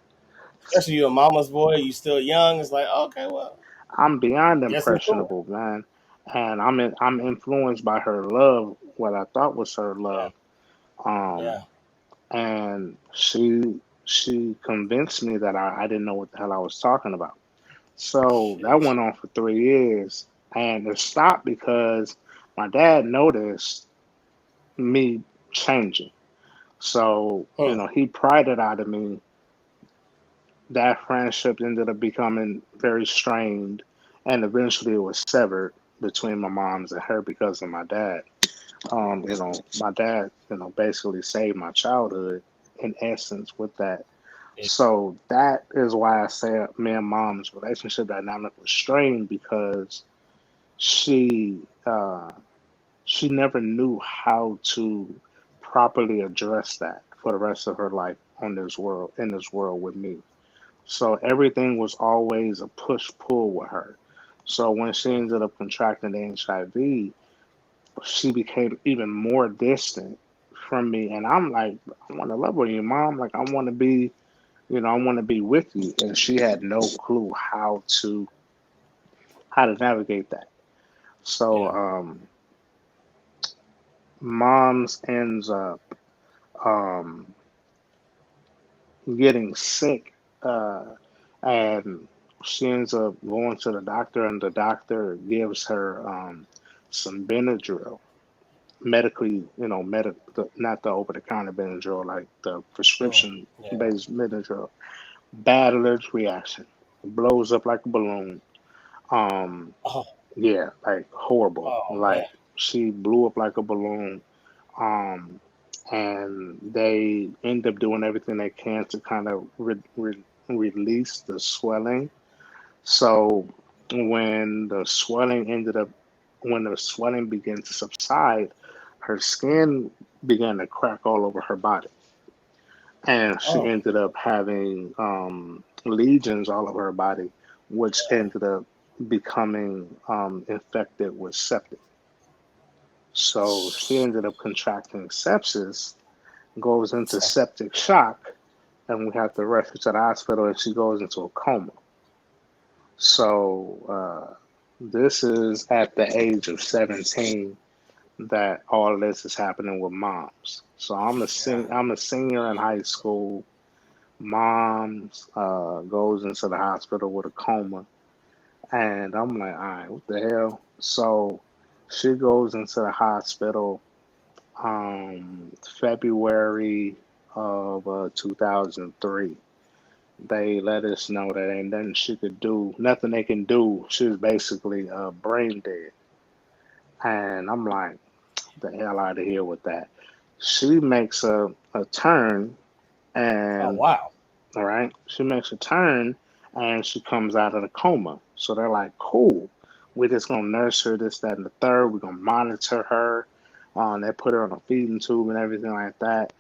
Especially you're a mama's boy. You still young. It's like okay, well, I'm beyond guess it's cool. impressionable, man. And I'm influenced by her love, what I thought was her Yeah. love. Um, Yeah. and she convinced me that I didn't know what the hell I was talking about. So that Sheesh. went on for 3 years, and it stopped because my dad noticed me changing. So Hmm. he prided out of me. That friendship ended up becoming very strained, and eventually it was severed between my mom's and her because of my dad. My dad, basically saved my childhood in essence with that. Yeah. So that is why I say me and mom's relationship dynamic was strained because she she never knew how to properly address that for the rest of her life on this world in this world with me. So everything was always a push pull with her. So when she ended up contracting the HIV, she became even more distant from me. And I'm like, I want to love you, mom. Like I want to be, I want to be with you. And she had no clue how to navigate that. So Yeah. mom's ends up um, getting sick, and she ends up going to the doctor, and the doctor gives her some Benadryl, medically, not the over the counter Benadryl, like the Hmm. prescription Yeah. based Benadryl. Bad allergic reaction, blows up like a balloon. Um, Oh, yeah, like horrible. oh man. Like she blew up like a balloon. Um, and they end up doing everything they can to kind of release the swelling. So when the swelling ended up, when the swelling began to subside, her skin began to crack all over her body, and she Oh, ended up having lesions all over her body, which ended up becoming infected with septic. So she ended up contracting sepsis, goes into so, septic shock, and we have to rush her to the hospital, and she goes into a coma. So this is at the age of 17 that all of this is happening with moms. So yeah. I'm a senior in high school. Mom's goes into the hospital with a coma, and I'm like, all right, what the hell? So she goes into the hospital February of 2003. They let us know that ain't nothing she could do, nothing they can do. She was basically brain dead. And I'm like, the hell out of here with that. She makes a turn, Oh and wow. all right, she makes a turn and she comes out of the coma. So they're like, cool. We're just gonna nurse her, this, that, and the third. We're gonna monitor her. They put her on a feeding tube and everything like that.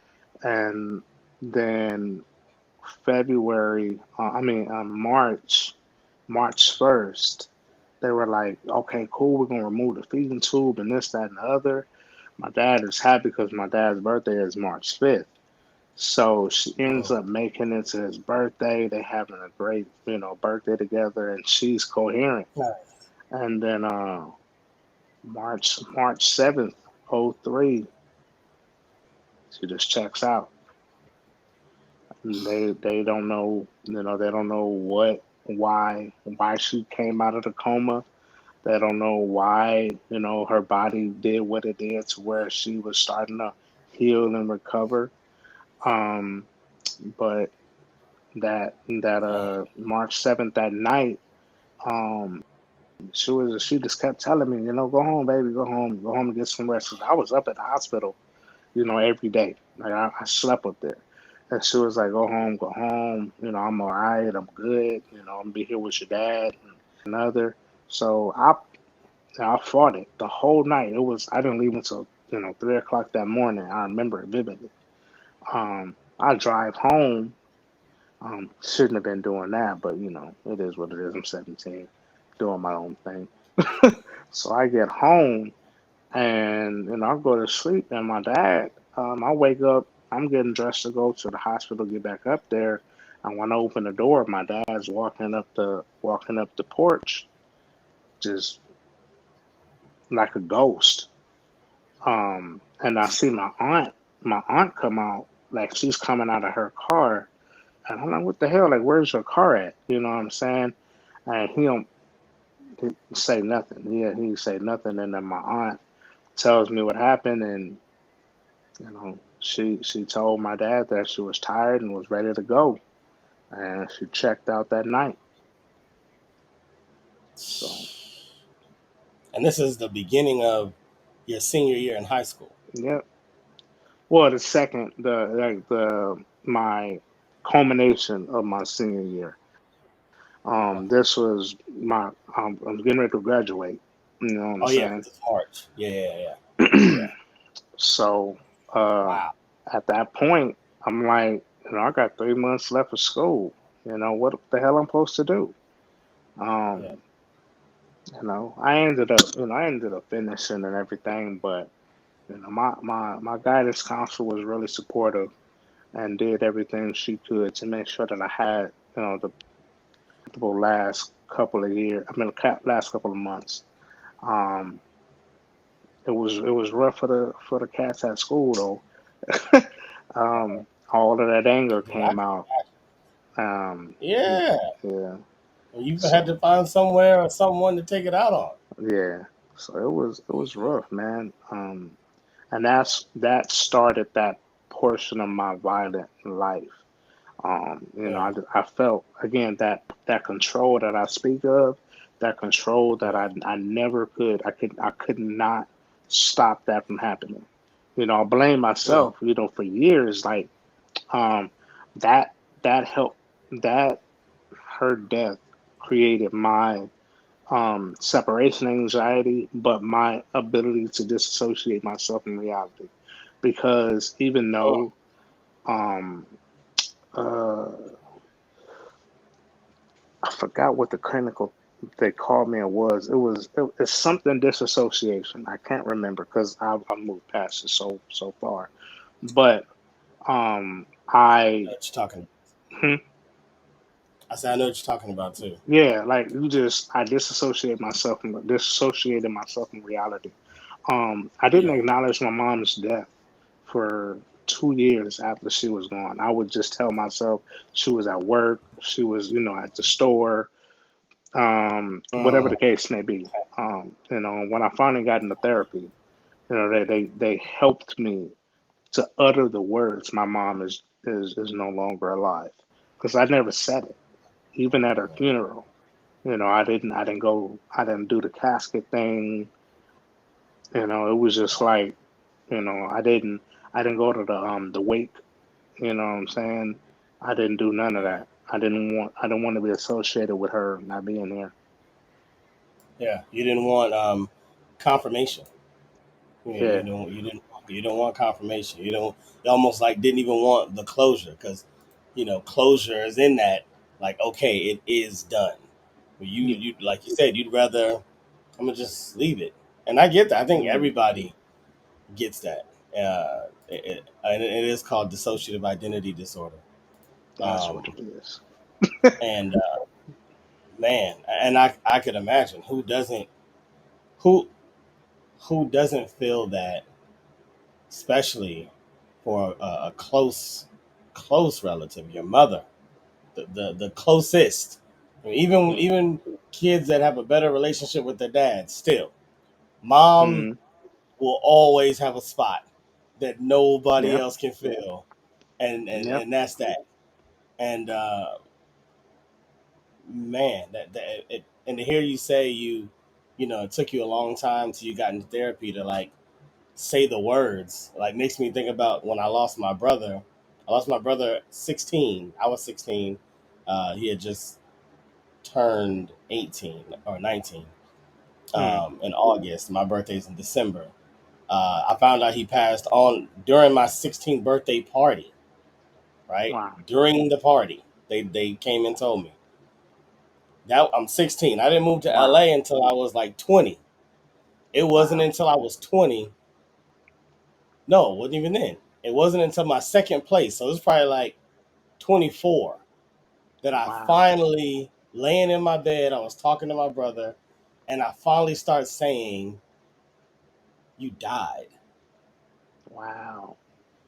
And then March 1st, they were like, okay, cool, we're gonna remove the feeding tube and this, that, and the other. My dad is happy because my dad's birthday is March 5th. So she ends Mm. up making it to his birthday. They having a great, birthday together, and she's coherent. Nice. And then March 7th, '03, she just checks out. And they don't know, they don't know why she came out of the coma. They don't know why, her body did what it did to where she was starting to heal and recover. Um, but that March 7th that night, um, she just kept telling me, go home, baby, go home and get some rest. 'Cause I was up at the hospital, every day. Like I slept up there. And she was like, go home, I'm all right, I'm good, I'm gonna be here with your dad and other. So I fought it the whole night. I didn't leave until, 3 o'clock that morning. I remember it vividly. I drive home. Shouldn't have been doing that, but it is what it is. I'm 17, doing my own thing. So I get home and I go to sleep, and my dad, I wake up, I'm getting dressed to go to the hospital, get back up there, and when I open the door, my dad's walking up the porch, just like a ghost. And I see my aunt come out, like she's coming out of her car, and I'm like, what the hell? Like, where's your car at? You know what I'm saying? And he don't say nothing. Yeah, he say nothing. And then my aunt tells me what happened, and she told my dad that she was tired and was ready to go, and she checked out that night. So And this is the beginning of your senior year in high school. yeah. Well, the second, the like the my culmination of my senior year. Okay. This was I'm getting ready to graduate. You know what I'm Oh yeah, saying? because it's March. Yeah, yeah, yeah, yeah. So uh, Wow. at that point, I'm like, I got 3 months left of school. What the hell I'm supposed to do? Yeah. Um, I ended up finishing and everything, but my guidance counselor was really supportive and did everything she could to make sure that I had, the comfortable last couple of years. I mean, last couple of months. Um, it was rough for the cats at school though. All of that anger Yeah. I came out. Yeah. Yeah. And you had to So find somewhere or someone to take it out on. yeah. So it was rough, man. And that started that portion of my violent life. Yeah. I felt again that control that I speak of. that control that Yeah. I never could. I could not stop that from happening. I blame Mm. myself. For years, like um, that that helped that her death created my separation anxiety, but my ability to disassociate myself from reality. Because even Mm. though um, uh, I forgot what the clinical they called me it's something disassociation. I can't remember because I moved past it so far. But I know I what you're talking. hmm, I said I know what you're talking about too. yeah, like I disassociated myself from reality. I didn't Yeah. acknowledge my mom's death for 2 years after she was gone. I would just tell myself she was at work, she was, at the store, whatever Mm. the case may be. When I finally got into therapy, they helped me to utter the words, "My mom is no longer alive," because I never said it, even at her funeral. I didn't do the casket thing. It was just like, I didn't go to the wake. You know what I'm saying? I didn't do none of Yeah. that. I didn't want to be associated with her not being here. Yeah. You didn't want confirmation. Yeah. Yeah, You don't want confirmation. You almost like didn't even want the closure because closure is in that, like, okay, it is done. yeah, You like you said, you'd rather I'm gonna just leave it, and I get that. I think mm, everybody gets that. And it is called dissociative identity disorder. that's what Um, it is. and man, and I could imagine who who doesn't feel that, especially for a close relative, your mother, the closest. I mean, Yeah. even kids that have a better relationship with their dad, still, mom Mm, will always have a spot that nobody yep, else can fill, yep, and that's that. And man, and to hear you say it took you a long time till you got into therapy to like say the words, like makes me think about when I lost my brother. I lost my brother at 16. I was 16. He had just turned 18 or 19 mm, in August. My birthday's in December. I found out he passed on during my 16th birthday party. Right wow, during the party, they came and told me that I'm 16. I didn't move to wow, LA until I was like 20. It wasn't wow, until I was 20. No, it wasn't even then. It wasn't until my second place. So it was probably like 24 that I wow, finally laying in my bed. I was talking to my brother, and I finally start saying, "You died. wow,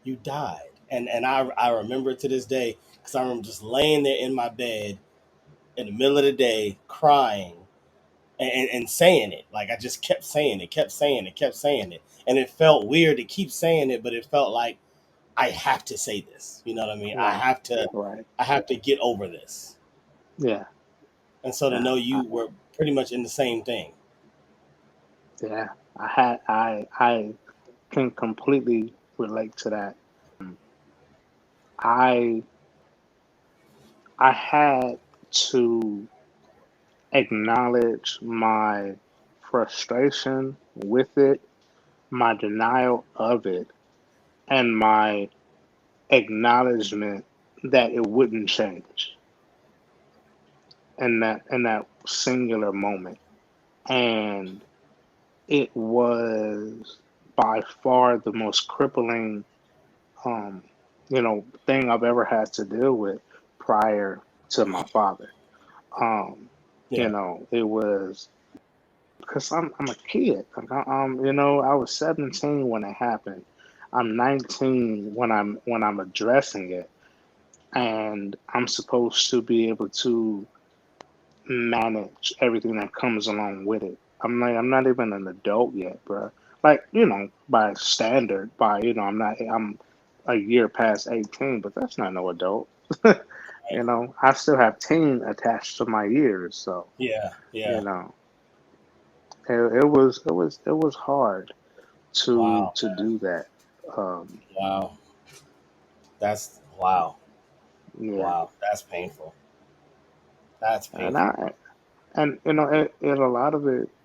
You died." And I remember it to this day because I remember just laying there in my bed in the middle of the day crying and saying it. Like I just kept saying it, kept saying it, kept saying it. And it felt weird to keep saying it, but it felt like I have to say this. You know what I mean? right, right, I have to get over this. yeah, And so to yeah, know you were pretty much in the same thing. yeah. I can completely relate to that. I I had to acknowledge my frustration with it, my denial of it, and my acknowledgement that it wouldn't change in that singular moment. And it was by far the most crippling thing I've ever had to deal with prior to my father. Um, Yeah. it was because I'm a kid. Like, I was 17 when it happened. I'm 19 when I'm addressing it, and I'm supposed to be able to manage everything that comes along with it. I'm not even an adult yet, bro. Like, by standard, I'm a year past 18, but that's not no adult. I still have teen attached to my ears, so Yeah, you yeah. know, it was hard to Wow, to do that. Um, wow. That's wow, yeah, wow. That's painful. That's and painful, bro.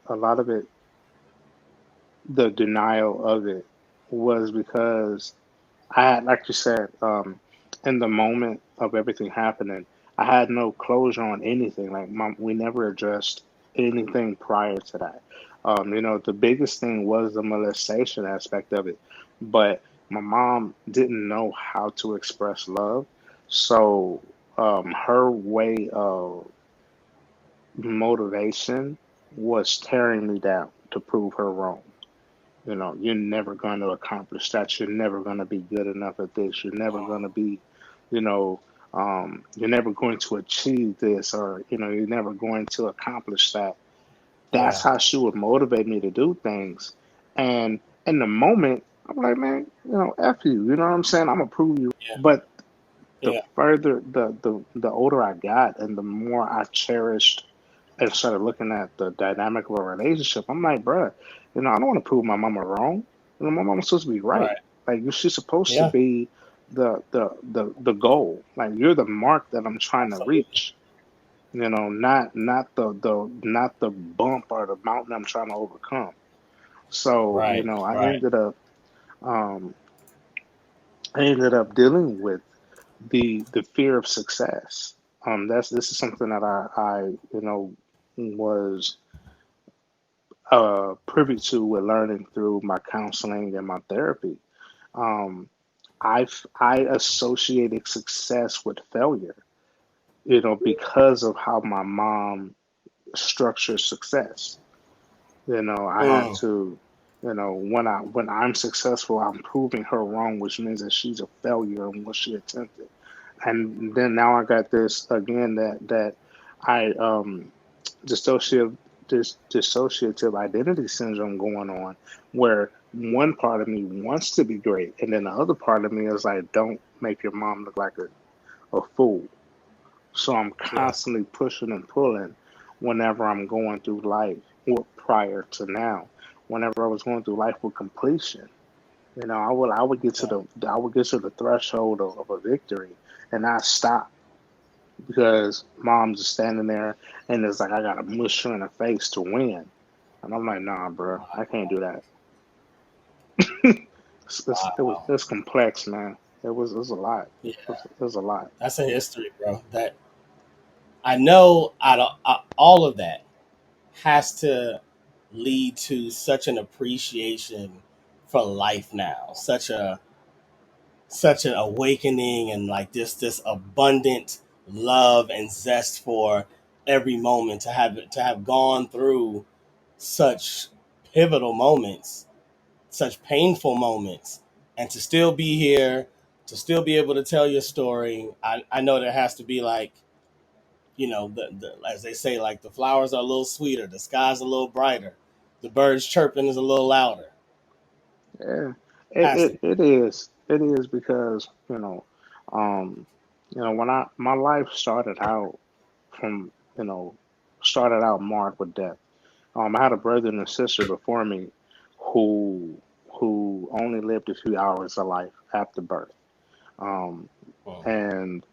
a lot of it, the denial of it was because I had, like you said, in the moment of everything happening, I had no closure on anything. Like, we never addressed anything prior to that. The biggest thing was the molestation aspect of it, but my mom didn't know how to express love, so her way of motivation was tearing me down to prove her wrong. You're never going to accomplish that. You're never going to be good enough at this. You're never going to be, you know, you're never going to achieve this, or, you're never going to accomplish that. That's Yeah, how she would motivate me to do things. And in the moment, I'm like, man, F you. You know what I'm saying? I'm going to prove you. yeah, But the yeah. further, the older I got and the more I cherished and started looking at the dynamic of a relationship, I'm like, bruh, I don't want to prove my mama wrong. My mama's supposed to be right. Right. Like, she's supposed to Yeah, be the goal. Like, you're the mark that I'm trying to absolutely. reach. Not the bump or the mountain I'm trying to overcome. So, Right, right. um, I ended up dealing with the fear of success. This is something that I was privy to with learning through my counseling and my therapy. Um, I associated success with failure, because of how my mom structured success. I had Mm, to, when I'm successful, I'm proving her wrong, which means that she's a failure in what she attempted. And then now I got this again that I dissociative dissociative identity syndrome going on, where one part of me wants to be great, and then the other part of me is like, don't make your mom look like a fool. So I'm yeah, constantly pushing and pulling whenever I'm going through life, or prior to now, whenever I was going through life with completion. I would get to yeah. the threshold of a victory, and I stop because mom's just standing there, and it's like I got to mush her in the face to win. And I'm like, nah, bro, I can't do that. Wow. It's complex, man. It was a lot. Yeah, It was a lot. that's a history, bro. That I know out of all of that has to lead to such an appreciation for life now, such an awakening and like this abundant love and zest for every moment to have gone through such pivotal moments, such painful moments, and to still be here, to still be able to tell your story. I know there has to be like, the as they say, like the flowers are a little sweeter, the sky's a little brighter, the birds chirping is a little louder. Yeah, Has to it, be. it, it is. It is because, um, when my life from, you know, started out marked with death. I had a brother and a sister before me who who only lived a few hours of life after birth. Um, Mm, and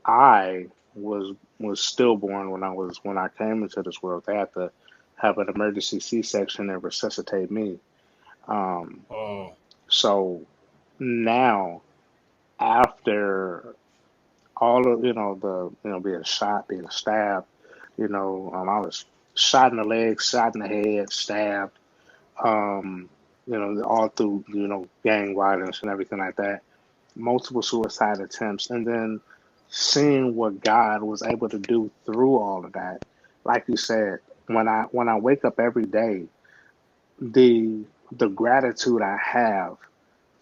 I was stillborn when I came into this world. They had to have an emergency C-section and resuscitate me. Um, mm, so now, after all of, being shot, being stabbed, I was shot in the leg, shot in the head, stabbed, um, all through, gang violence and everything like that, multiple suicide attempts, and then seeing what God was able to do through all of that. Like you said, when I wake up every day, the gratitude I have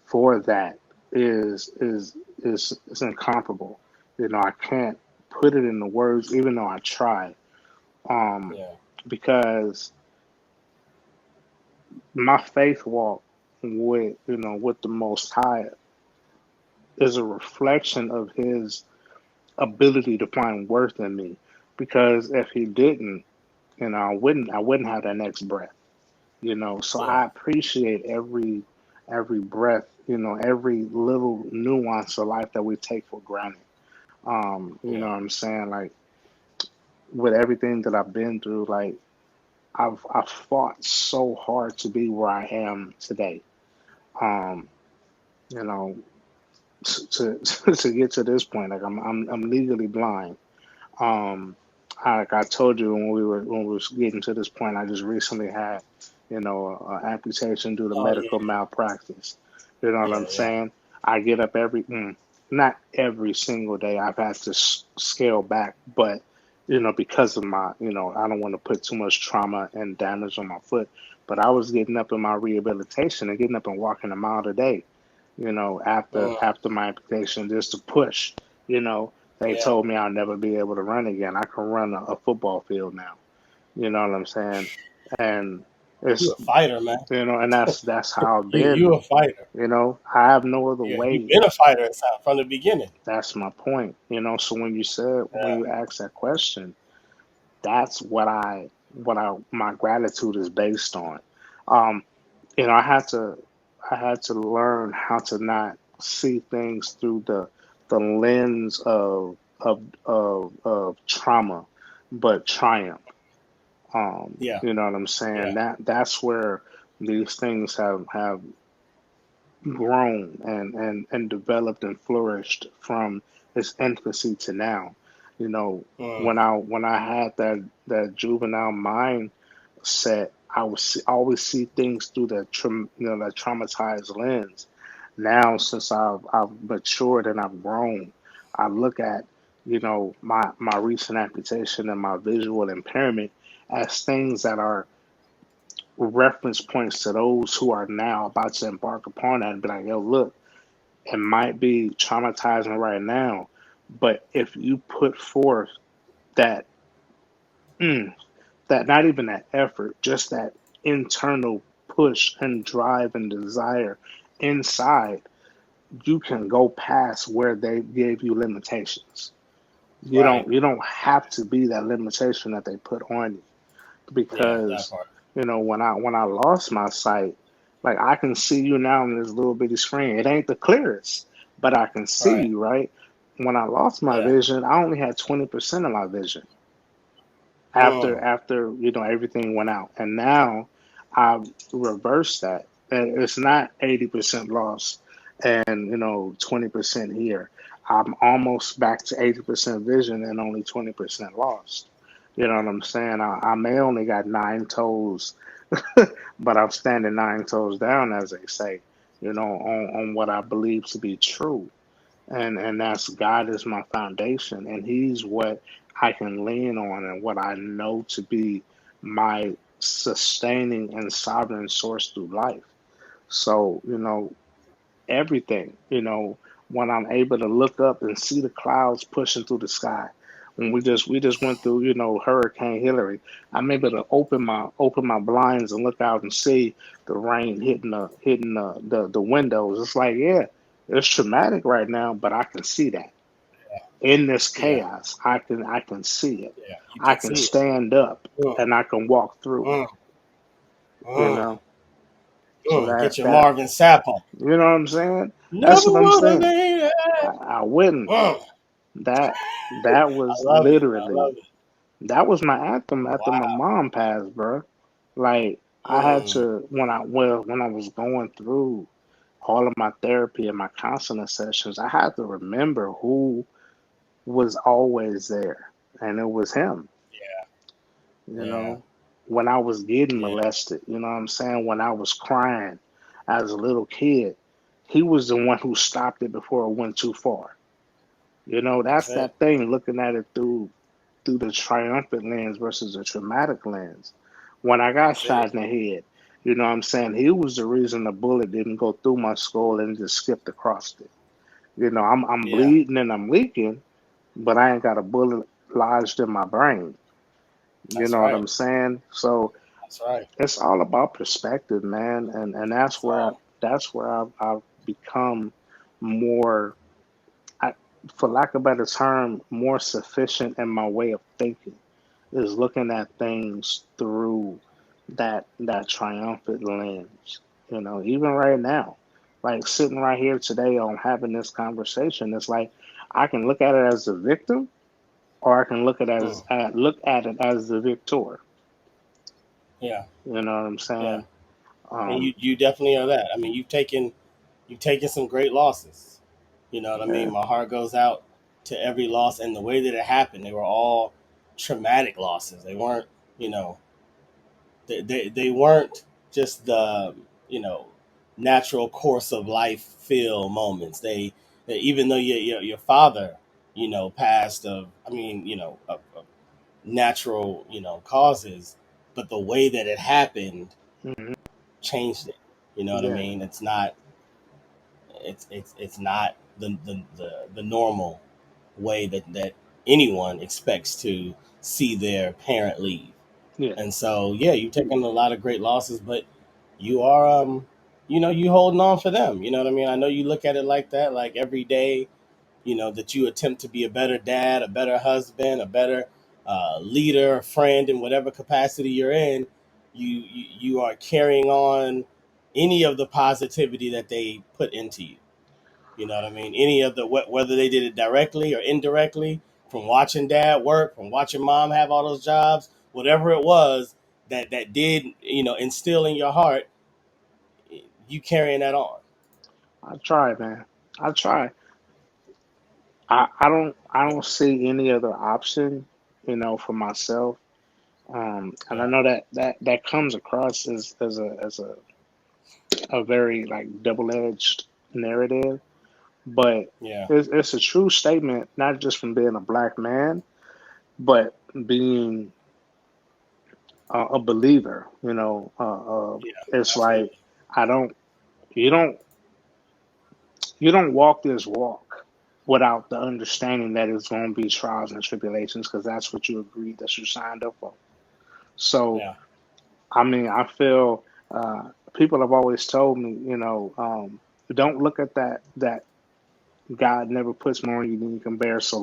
for that is incomparable. I can't put it into words, even though I try, um, yeah. because my faith walk with the Most High is a reflection of His ability to find worth in me. Because if he didn't, I wouldn't have that next breath. So Yeah. I appreciate every breath, every little nuance of life that we take for granted. You know Yeah. what I'm saying? Like with everything that I've been through, like I've fought so hard to be where I am today. Um, you know, to to get to this point, like I'm legally blind. Um, like I told you when we was getting to this point, I just recently had, an amputation due to Oh yeah. medical malpractice. You know what Yeah. I'm Yeah. saying? I get up not every single day. I've had to scale back, but because of my, I don't want to put too much trauma and damage on my foot. But I was getting up in my rehabilitation and getting up and walking a mile a day. After Mm, my amputation, just to push. You know, they yeah. told me I'll never be able to run again. I can run a football field now. You know what I'm saying? And You it's a fighter, man. and that's how I've You been. a fighter. I have no other Yeah. You way. been a fighter from the beginning. That's my point. So when Yeah. you asked that question, that's what I my gratitude is based on. Um, I had to learn how to not see things through the lens of trauma, but triumph. Yeah. You know what I'm saying? Yeah. That's where these things have grown and developed and flourished from its infancy to now. You know, Mm, when I had that juvenile mindset, always see things through that traumatized lens. Now, since I've matured and I've grown, I look at my recent amputation and my visual impairment as things that are reference points to those who are now about to embark upon that and be like, yo, look, it might be traumatizing right now, but if you put forth that, mm, that not even that effort, just that internal push and drive and desire inside, you can go past where they gave you limitations. You right. don't you don't have to be that limitation that they put on you. Yeah. That Because part. when I lost my sight, like I can see you now on this little bitty screen. It ain't the clearest, but I can see Right. you, right? When I lost my Yeah. vision, I only had 20% of my vision Mm, after everything went out, and now I've reversed that. And it's not 80% lost and 20% here. I'm almost back to 80% vision and only 20% lost. You know what I'm saying? I may only got nine toes, but I'm standing nine toes down, as they say, on what I believe to be true. And that's God is my foundation, and He's what I can lean on and what I know to be my sustaining and sovereign source through life. So, everything, when I'm able to look up and see the clouds pushing through the sky. When we just went through, Hurricane Hillary, I'm able to open my blinds and look out and see the rain hitting the windows. It's like, yeah, it's traumatic right now, but I can see that. In this yeah. chaos, I can see it. Yeah. You I can can see it. stand up Mm, and I can walk through it, mm, you mm, know? So Get your that Marvin Sapp on. you know what I'm saying? That's Never what I'm would have saying. made I, it. I wouldn't. Mm. That I was love it. I love literally it. that was my anthem after my Wow. mom passed, bro. Like I had Mm. to when I was going through all of my therapy and my counseling sessions, I had to remember who was always there, and it was him. You Yeah. know, when I was getting Yeah. molested, you know what I'm saying? When I was crying as a little kid, he was the one who stopped it before it went too far. That's That's it. that thing, looking at it through the triumphant lens versus the traumatic lens. When I got That's it. shot in the head, you know what I'm saying? He was the reason the bullet didn't go through my skull and just skipped across it. I'm Yeah. bleeding and I'm leaking, but I ain't got a bullet lodged in my brain. You That's know what right. I'm saying? So That's right. it's all about perspective, man, and that's That's where all. I've become more. for lack of a better term, more sufficient in my way of thinking is looking at things through that triumphant lens. Even right now, like sitting right here today on having this conversation, it's like I can look at it as the victim, or I can Mm. look at it as the victor. Yeah, You know what I'm yeah. saying? And Um, you definitely are that. I mean, you've taken some great losses. You know what I mean? yeah, My heart goes out to every loss, and the way that it happened, they were all traumatic losses. They weren't, you know, they weren't just the, you know, natural course of life feel moments. They even though your father, passed of, I mean, of natural, causes, but the way that it happened hmm changed it. You know what I yeah, mean? It's not the normal way that anyone expects to see their parent leave. yeah, And so, yeah, you've taken a lot of great losses, but you are, you holding on for them. You know what I mean? I know you look at it like that, like every day, that you attempt to be a better dad, a better husband, a better leader, a friend, in whatever capacity you're in. You are carrying on any of the positivity that they put into you. You know what I mean? Any of the whether they did it directly or indirectly, from watching dad work, from watching mom have all those jobs, whatever it was that did, instill in your heart, you carrying that on. I try, man. I try. I don't see any other option, for myself. And I Yeah, know that comes across as a very like double-edged narrative, but yeah, it's a true statement, not just from being a black man, but being a believer. yeah, It's like absolutely. I don't, you don't, you don't walk this walk without the understanding that it's going to be trials and tribulations, because that's what you agreed, that you signed up for. So, Yeah. I mean, I feel people have always told me, don't look at that God never puts more on you than you can bear. So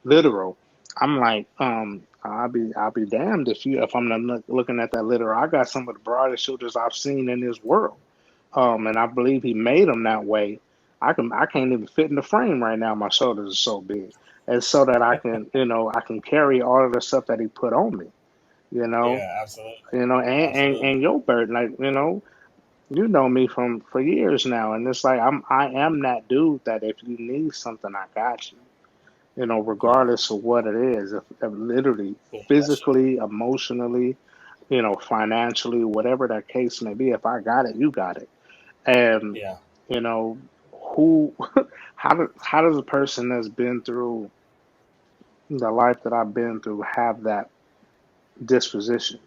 literal. I'm like, I'll be damned if I'm not looking at that literal. I got some of the broadest shoulders I've seen in this world. And I believe He made them that way. I can't even fit in the frame right now. My shoulders are so big, and so that I can carry all of the stuff that He put on me. You know, Yeah, absolutely. and Absolutely. your burden, like you know me from for years now, and it's like I am that dude that if you need something, I got you. Yeah. Regardless of what it is, if literally, Yeah, that's true. physically, emotionally, financially, whatever that case may be, if I got it, you got it. And Yeah. you know who, how does a person that's been through the life that I've been through have that disposition?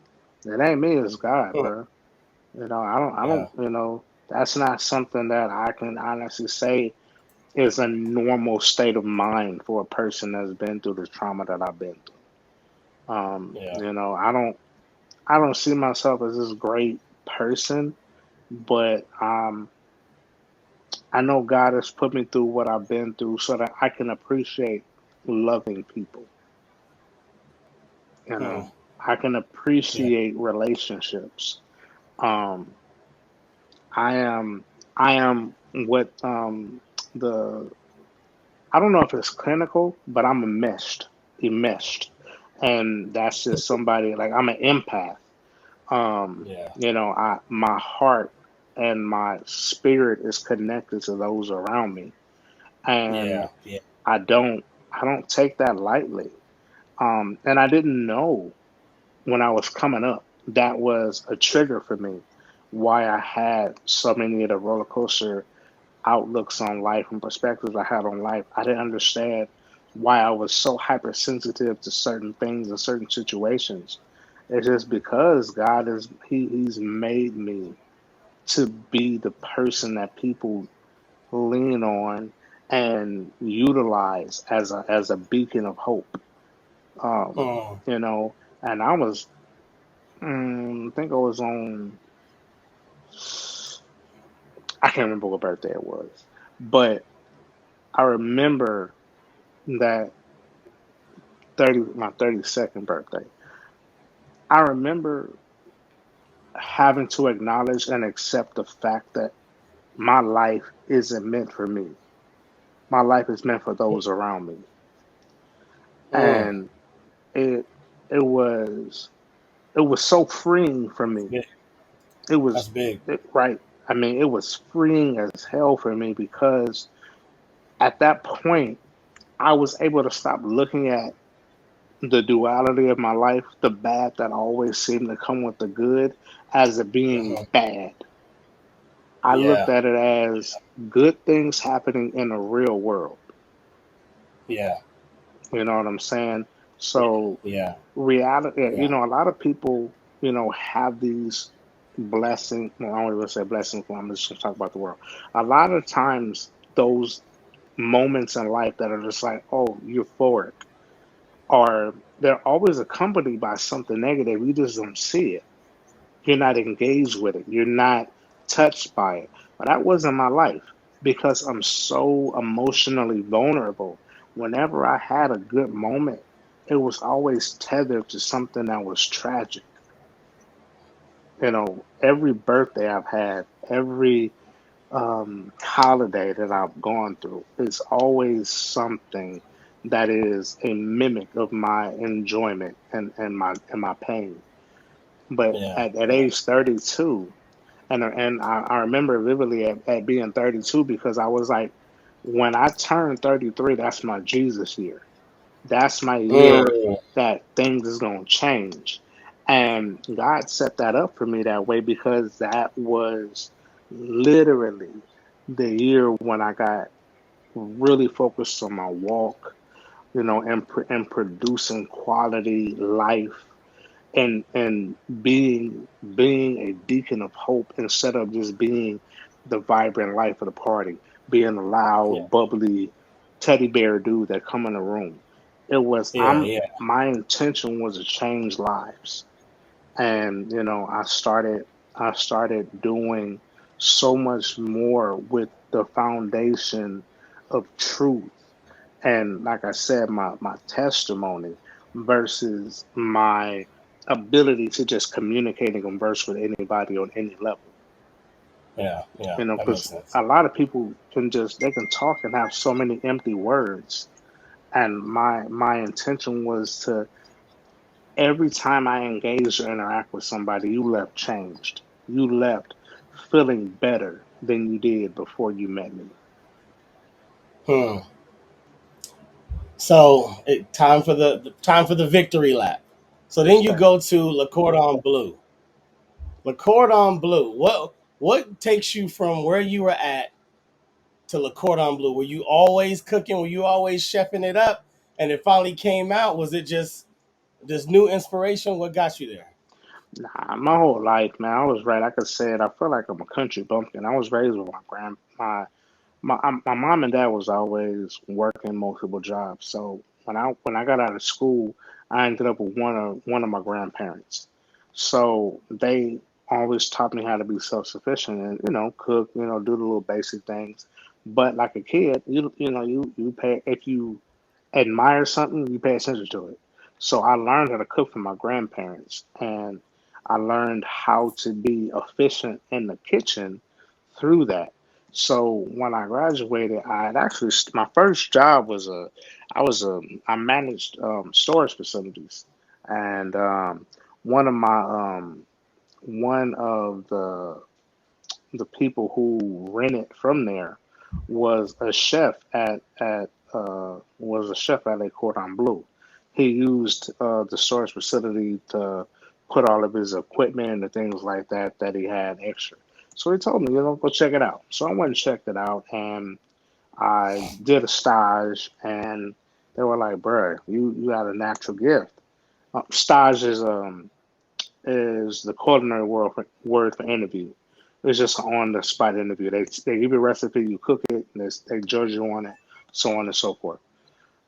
It ain't me, it's God, Hmm. bro. I don't, Yeah. that's not something that I can honestly say is a normal state of mind for a person that's been through the trauma that I've been through. Yeah. I don't see myself as this great person, but I know God has put me through what I've been through so that I can appreciate loving people. You Hmm. know, I can Yeah. appreciate relationships. Um, I am, I am what the I don't know if it's clinical, but I'm enmeshed, and that's just somebody like I'm an empath. Yeah. My heart and my spirit is connected to those around me, and Yeah. Yeah. I don't I don't take that lightly. And I didn't know when I was coming up that was a trigger for me, why I had so many of the roller coaster outlooks on life and perspectives I had on life. I didn't understand why I was so hypersensitive to certain things and certain situations. It's just because He's made me to be the person that people lean on and utilize as a beacon of hope. Um, Hmm. you know, and I think I was on, I can't remember what birthday it was, but I remember that 32nd birthday. I remember having to acknowledge and accept the fact that my life isn't meant for me. My life is meant for those around me. Mm, And it it was it was so freeing for that's me. big. It That's was big. right. I mean, it was freeing as hell for me because at that point I was able to stop looking at the duality of my life, the bad that always seemed to come with the good, as it being Uh-huh. bad. I looked Yeah. at it as good things happening in the real world. Yeah. You know what I'm saying? Yeah. So Yeah. reality, Yeah. a lot of people, have these blessings. Well, I don't even say blessings. I'm just gonna talk about the world. A lot of times, those moments in life that are just like, oh, euphoric, are they're always accompanied by something negative. You just don't see it. You're not engaged with it. You're not touched by it. But that wasn't my life because I'm so emotionally vulnerable. Whenever I had a good moment, it was always tethered to something that was tragic. Every birthday I've had, every holiday that I've gone through, is always something that is a mimic of my enjoyment and my pain. But Yeah. at Yeah. age 32, and I remember vividly at being 32 because I was like, when I turned 33, that's my Jesus year. That's my year Mm, that things is gonna change. And God set that up for me that way because that was literally the year when I got really focused on my walk, and producing quality life and being a beacon of hope instead of just being the vibrant life of the party, being a yeah. loud, bubbly teddy bear dude that come in the room. It was Yeah. I'm Yeah. My intention was to change lives. And I started doing so much more with the foundation of truth, and like I said, my testimony versus my ability to just communicate and converse with anybody on any level. Yeah. Yeah. That makes Because sense. a lot of people they can talk and have so many empty words. And my intention was to, every time I engage or interact with somebody, you left changed. You left feeling better than you did before you met me. Hmm. So time for the victory lap. So then you Okay. go to Le Cordon Bleu. Le Cordon Bleu. What takes you from where you were at to Le Cordon Bleu? Were you always cooking? Were you always chefing it up? And it finally came out. Was it just this new inspiration? What got you there? Nah, my whole life, man, I was right. Like I said, I feel like I'm a country bumpkin. I was raised with my mom and dad was always working multiple jobs. So when I got out of school, I ended up with one of my grandparents. So they always taught me how to be self-sufficient and cook, do the little basic things. But like a kid, you pay, if you admire something, you pay attention to it. So I learned how to cook from my grandparents, and I learned how to be efficient in the kitchen through that. So when I graduated, I had actually my first job was I managed storage facilities, and one of my one of the people who rented from there was a chef at a Cordon Bleu. He used the storage facility to put all of his equipment and the things like that he had extra. So he told me, go check it out. So I went and checked it out, and I did a stage, and they were like, "Bruh, you got a natural gift." Stage is the culinary word for interview. It's just an on the spot interview. They give you a recipe, you cook it, and they judge you on it, so on and so forth.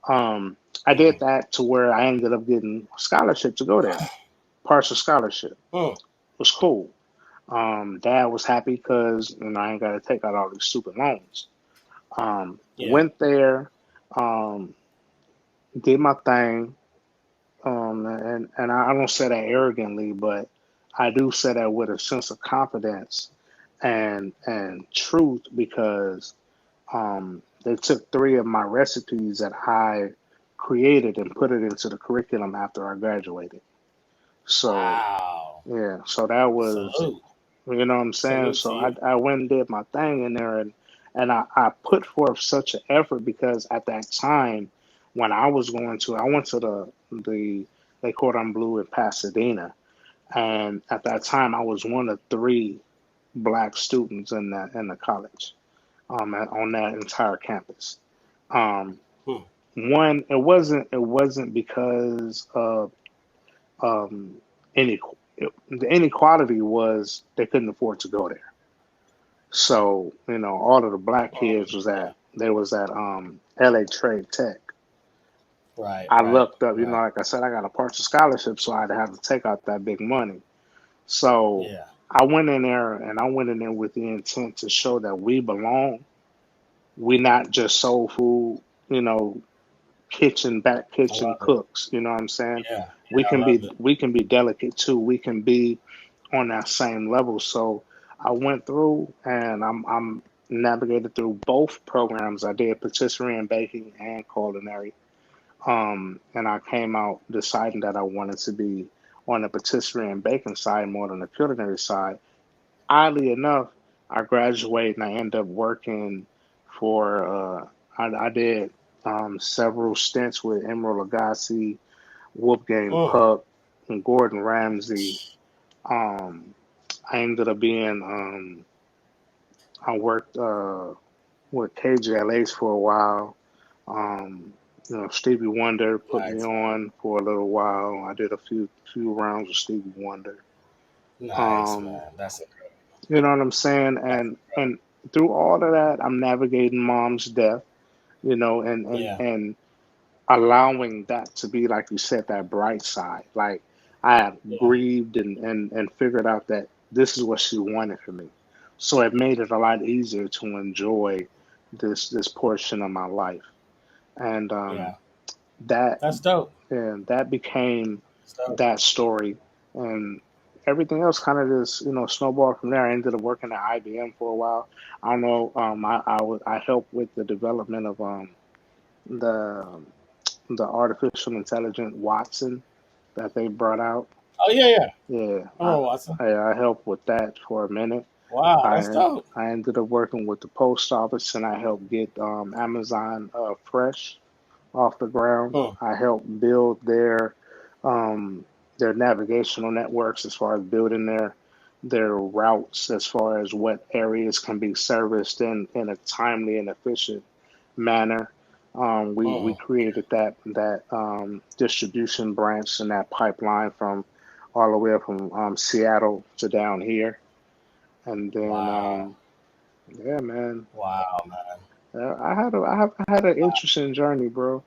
Um, I did Mm, that to where I ended up getting a scholarship to go there, partial scholarship. mm, It was cool. Dad was happy because I ain't got to take out all these stupid loans. Yeah. Went there, um, did my thing, and I don't say that arrogantly, but I do say that with a sense of confidence and truth because they took three of my recipes that I created and put it into the curriculum after I graduated. So Wow. yeah, so that was, Salute. you know what I'm saying? Salute to So you. I went and did my thing in there and I put forth such an effort because at that time when I went to the Cordon Bleu in Pasadena and at that time I was one of three black students in the college on that entire campus. Um, Hmm. one it wasn't because of um, any the inequality was they couldn't afford to go there. So, you know, all of the black kids Yeah. was at LA Trade Tech. Right. I Right. looked up, you know, Right. like I said, I got a partial scholarship, so I had to have to take out that big money. So Yeah. I went in there with the intent to show that we belong. We not just soul food, you know, back I kitchen love it. cooks. You know what I'm saying? Yeah. Yeah. I love it. We can be delicate too. We can be on that same level. So I went through and I'm navigated through both programs. I did patisserie and baking and culinary. And I came out deciding that I wanted to be on the patisserie and baking side more than the culinary side. Oddly enough, I graduated and I ended up working for I did several stints with Emeril Lagasse, Wolfgang Mm. Puck, and Gordon Ramsay. Um, I ended up being I worked with KJLH for a while. Um, you know, Stevie Wonder put me Nice, man. on for a little while. I did a few rounds with Stevie Wonder. Nice, Um, man. That's incredible. you know what I'm saying? That's And through all of that, I'm navigating mom's death, you know, yeah. and allowing that to be like you said, that bright side. Like I have Yeah. grieved and figured out that this is what she wanted for me. So it made it a lot easier to enjoy this portion of my life. And Yeah. that That's dope. and that became That's dope. that story and everything else kind of just snowballed from there. I ended up working at IBM for a while. I don't know. I helped with the development of the the artificial intelligent Watson that they brought out. Oh yeah, yeah. Yeah, I remember Watson. I helped with that for a minute. Wow, that's I dope. I ended up working with the post office and I helped get Amazon Fresh off the ground. Hmm. I helped build um, their navigational networks as far as building their routes as far as what areas can be serviced in a timely and efficient manner. We Hmm. created that distribution branch and that pipeline from all the way up from Seattle to down here, and then Wow. yeah, man, Wow, man. I had an interesting journey, bro.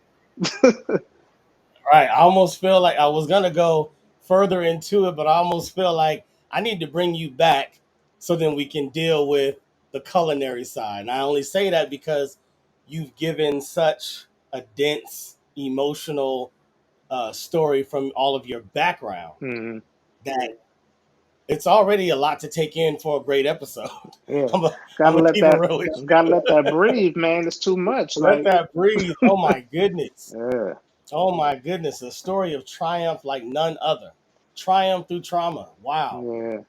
Right. I almost feel like I was gonna go further into it, but I almost feel like I need to bring you back so then we can deal with the culinary side. And I only say that because you've given such a dense emotional story from all of your background Mhm. that it's already a lot to take in for a great episode. Yeah, I'm gonna keep it real with gotta let that breathe, man. It's too much. you. Let Like, that breathe. Oh my goodness. yeah, Oh my goodness. A story of triumph like none other. Triumph through trauma. Wow. yeah,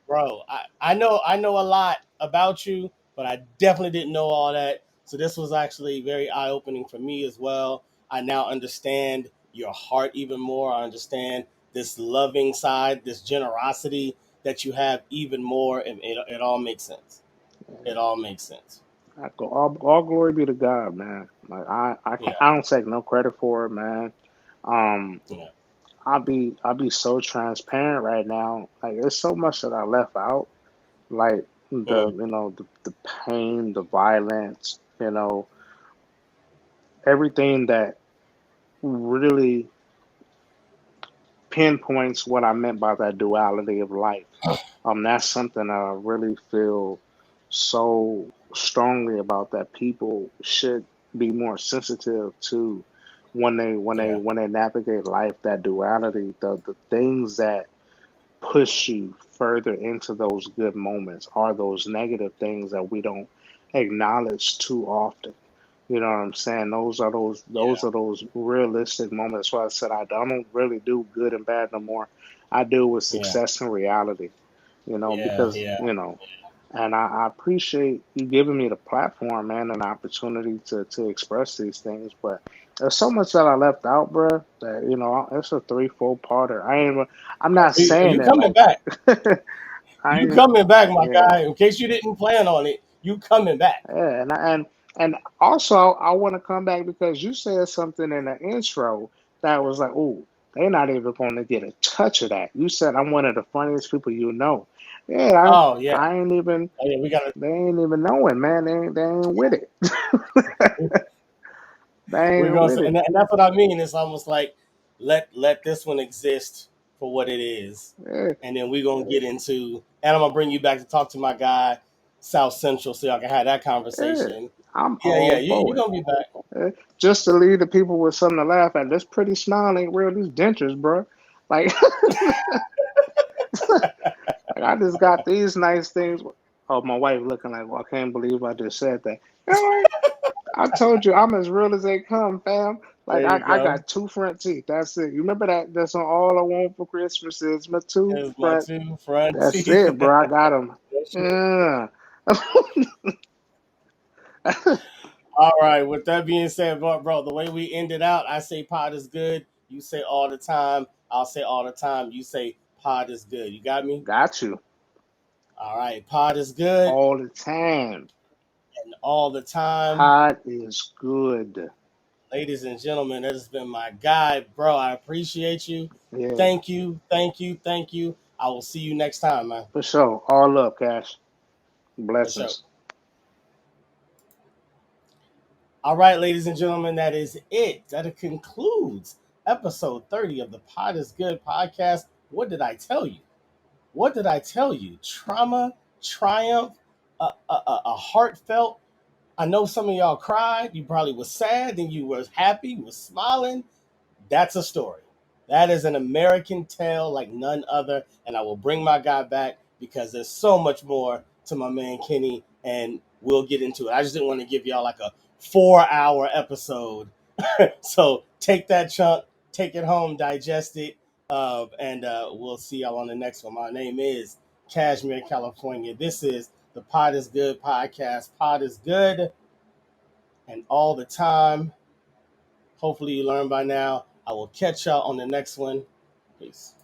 Bro, I know a lot about you, but I definitely didn't know all that. So this was actually very eye opening for me as well. I now understand your heart even more. I understand this loving side, this generosity that you have even more, and it all makes sense. It all makes sense. all glory be to God, man. Like, Yeah, I don't take no credit for it, man. Um, yeah, I'll be so transparent right now. Like, there's so much that I left out. Like mm, the pain, the violence, everything that really pinpoints what I meant by that duality of life. That's something that I really feel so. strongly about that people should be more sensitive to Yeah, when they navigate life, that duality, the things that push you further into those good moments are those negative things that we don't acknowledge too often. You know what I'm saying? yeah, Those are those realistic moments. That's why I said I don't really do good and bad no more. I deal with yeah, success and reality, yeah, because, yeah. and I appreciate you giving me the platform, man, and opportunity to express these things. But there's so much that I left out, bruh, that, it's a three, four parter. I'm not saying You it coming like, back? I You ain't, coming back, my yeah. guy? In case you didn't plan on it, you coming back? Yeah, and also I want to come back because you said something in the intro that was like, "Oh, they're not even going to get a touch of that." You said I'm one of the funniest people you know. Yeah, Oh yeah, I ain't even. oh, yeah. We gotta. They ain't even knowing, man. They ain't with it. They We're ain't gonna, with it. and that's what I mean. It's almost like let this one exist for what it is, Yeah, and then we're gonna get into. And I'm gonna bring you back to talk to my guy, South Central, so y'all can have that yeah. conversation. I'm Yeah, yeah. all You're for it. gonna be back. Just to leave the people with something to laugh at. This pretty smile ain't real. These dentures, bro. Like, like I just got these nice things. Oh, my wife looking like, well, I can't believe I just said that. I told you I'm as real as they come, fam. Like There you I go. got two front teeth. That's it. You remember that? That's on all I want for Christmas is my two Here's my front. two front That's teeth. it, bro. I got them. That's it. Yeah. All right. With that being said, bro, the way we ended out, I say pod is good. You say all the time. I'll say all the time. You say pod is good. You got me? Got you All right. Pod is good, all the time. and all the time. Pod is good. Ladies and gentlemen, that has been my guy, bro. I appreciate you. Yeah, Thank you. Thank you. Thank you. I will see you next time, man. for sure. All up, Cash. For sure. Blessings. All right, ladies and gentlemen, that is it. That concludes episode 30 of the Pod is Good podcast. What did I tell you? What did I tell you? Trauma, triumph, a heartfelt. I know some of y'all cried. You probably was sad, then you was happy, you was smiling. That's a story. That is an American tale like none other. And I will bring my guy back because there's so much more to my man Kenny, and we'll get into it. I just didn't want to give y'all like a 4 hour episode. So take that chunk, take it home, digest it, and we'll see y'all on the next one. My name is Cashmere, California. This is the Pod is Good podcast. Pod is good and all the time. Hopefully, you learned by now. I will catch y'all on the next one. Peace.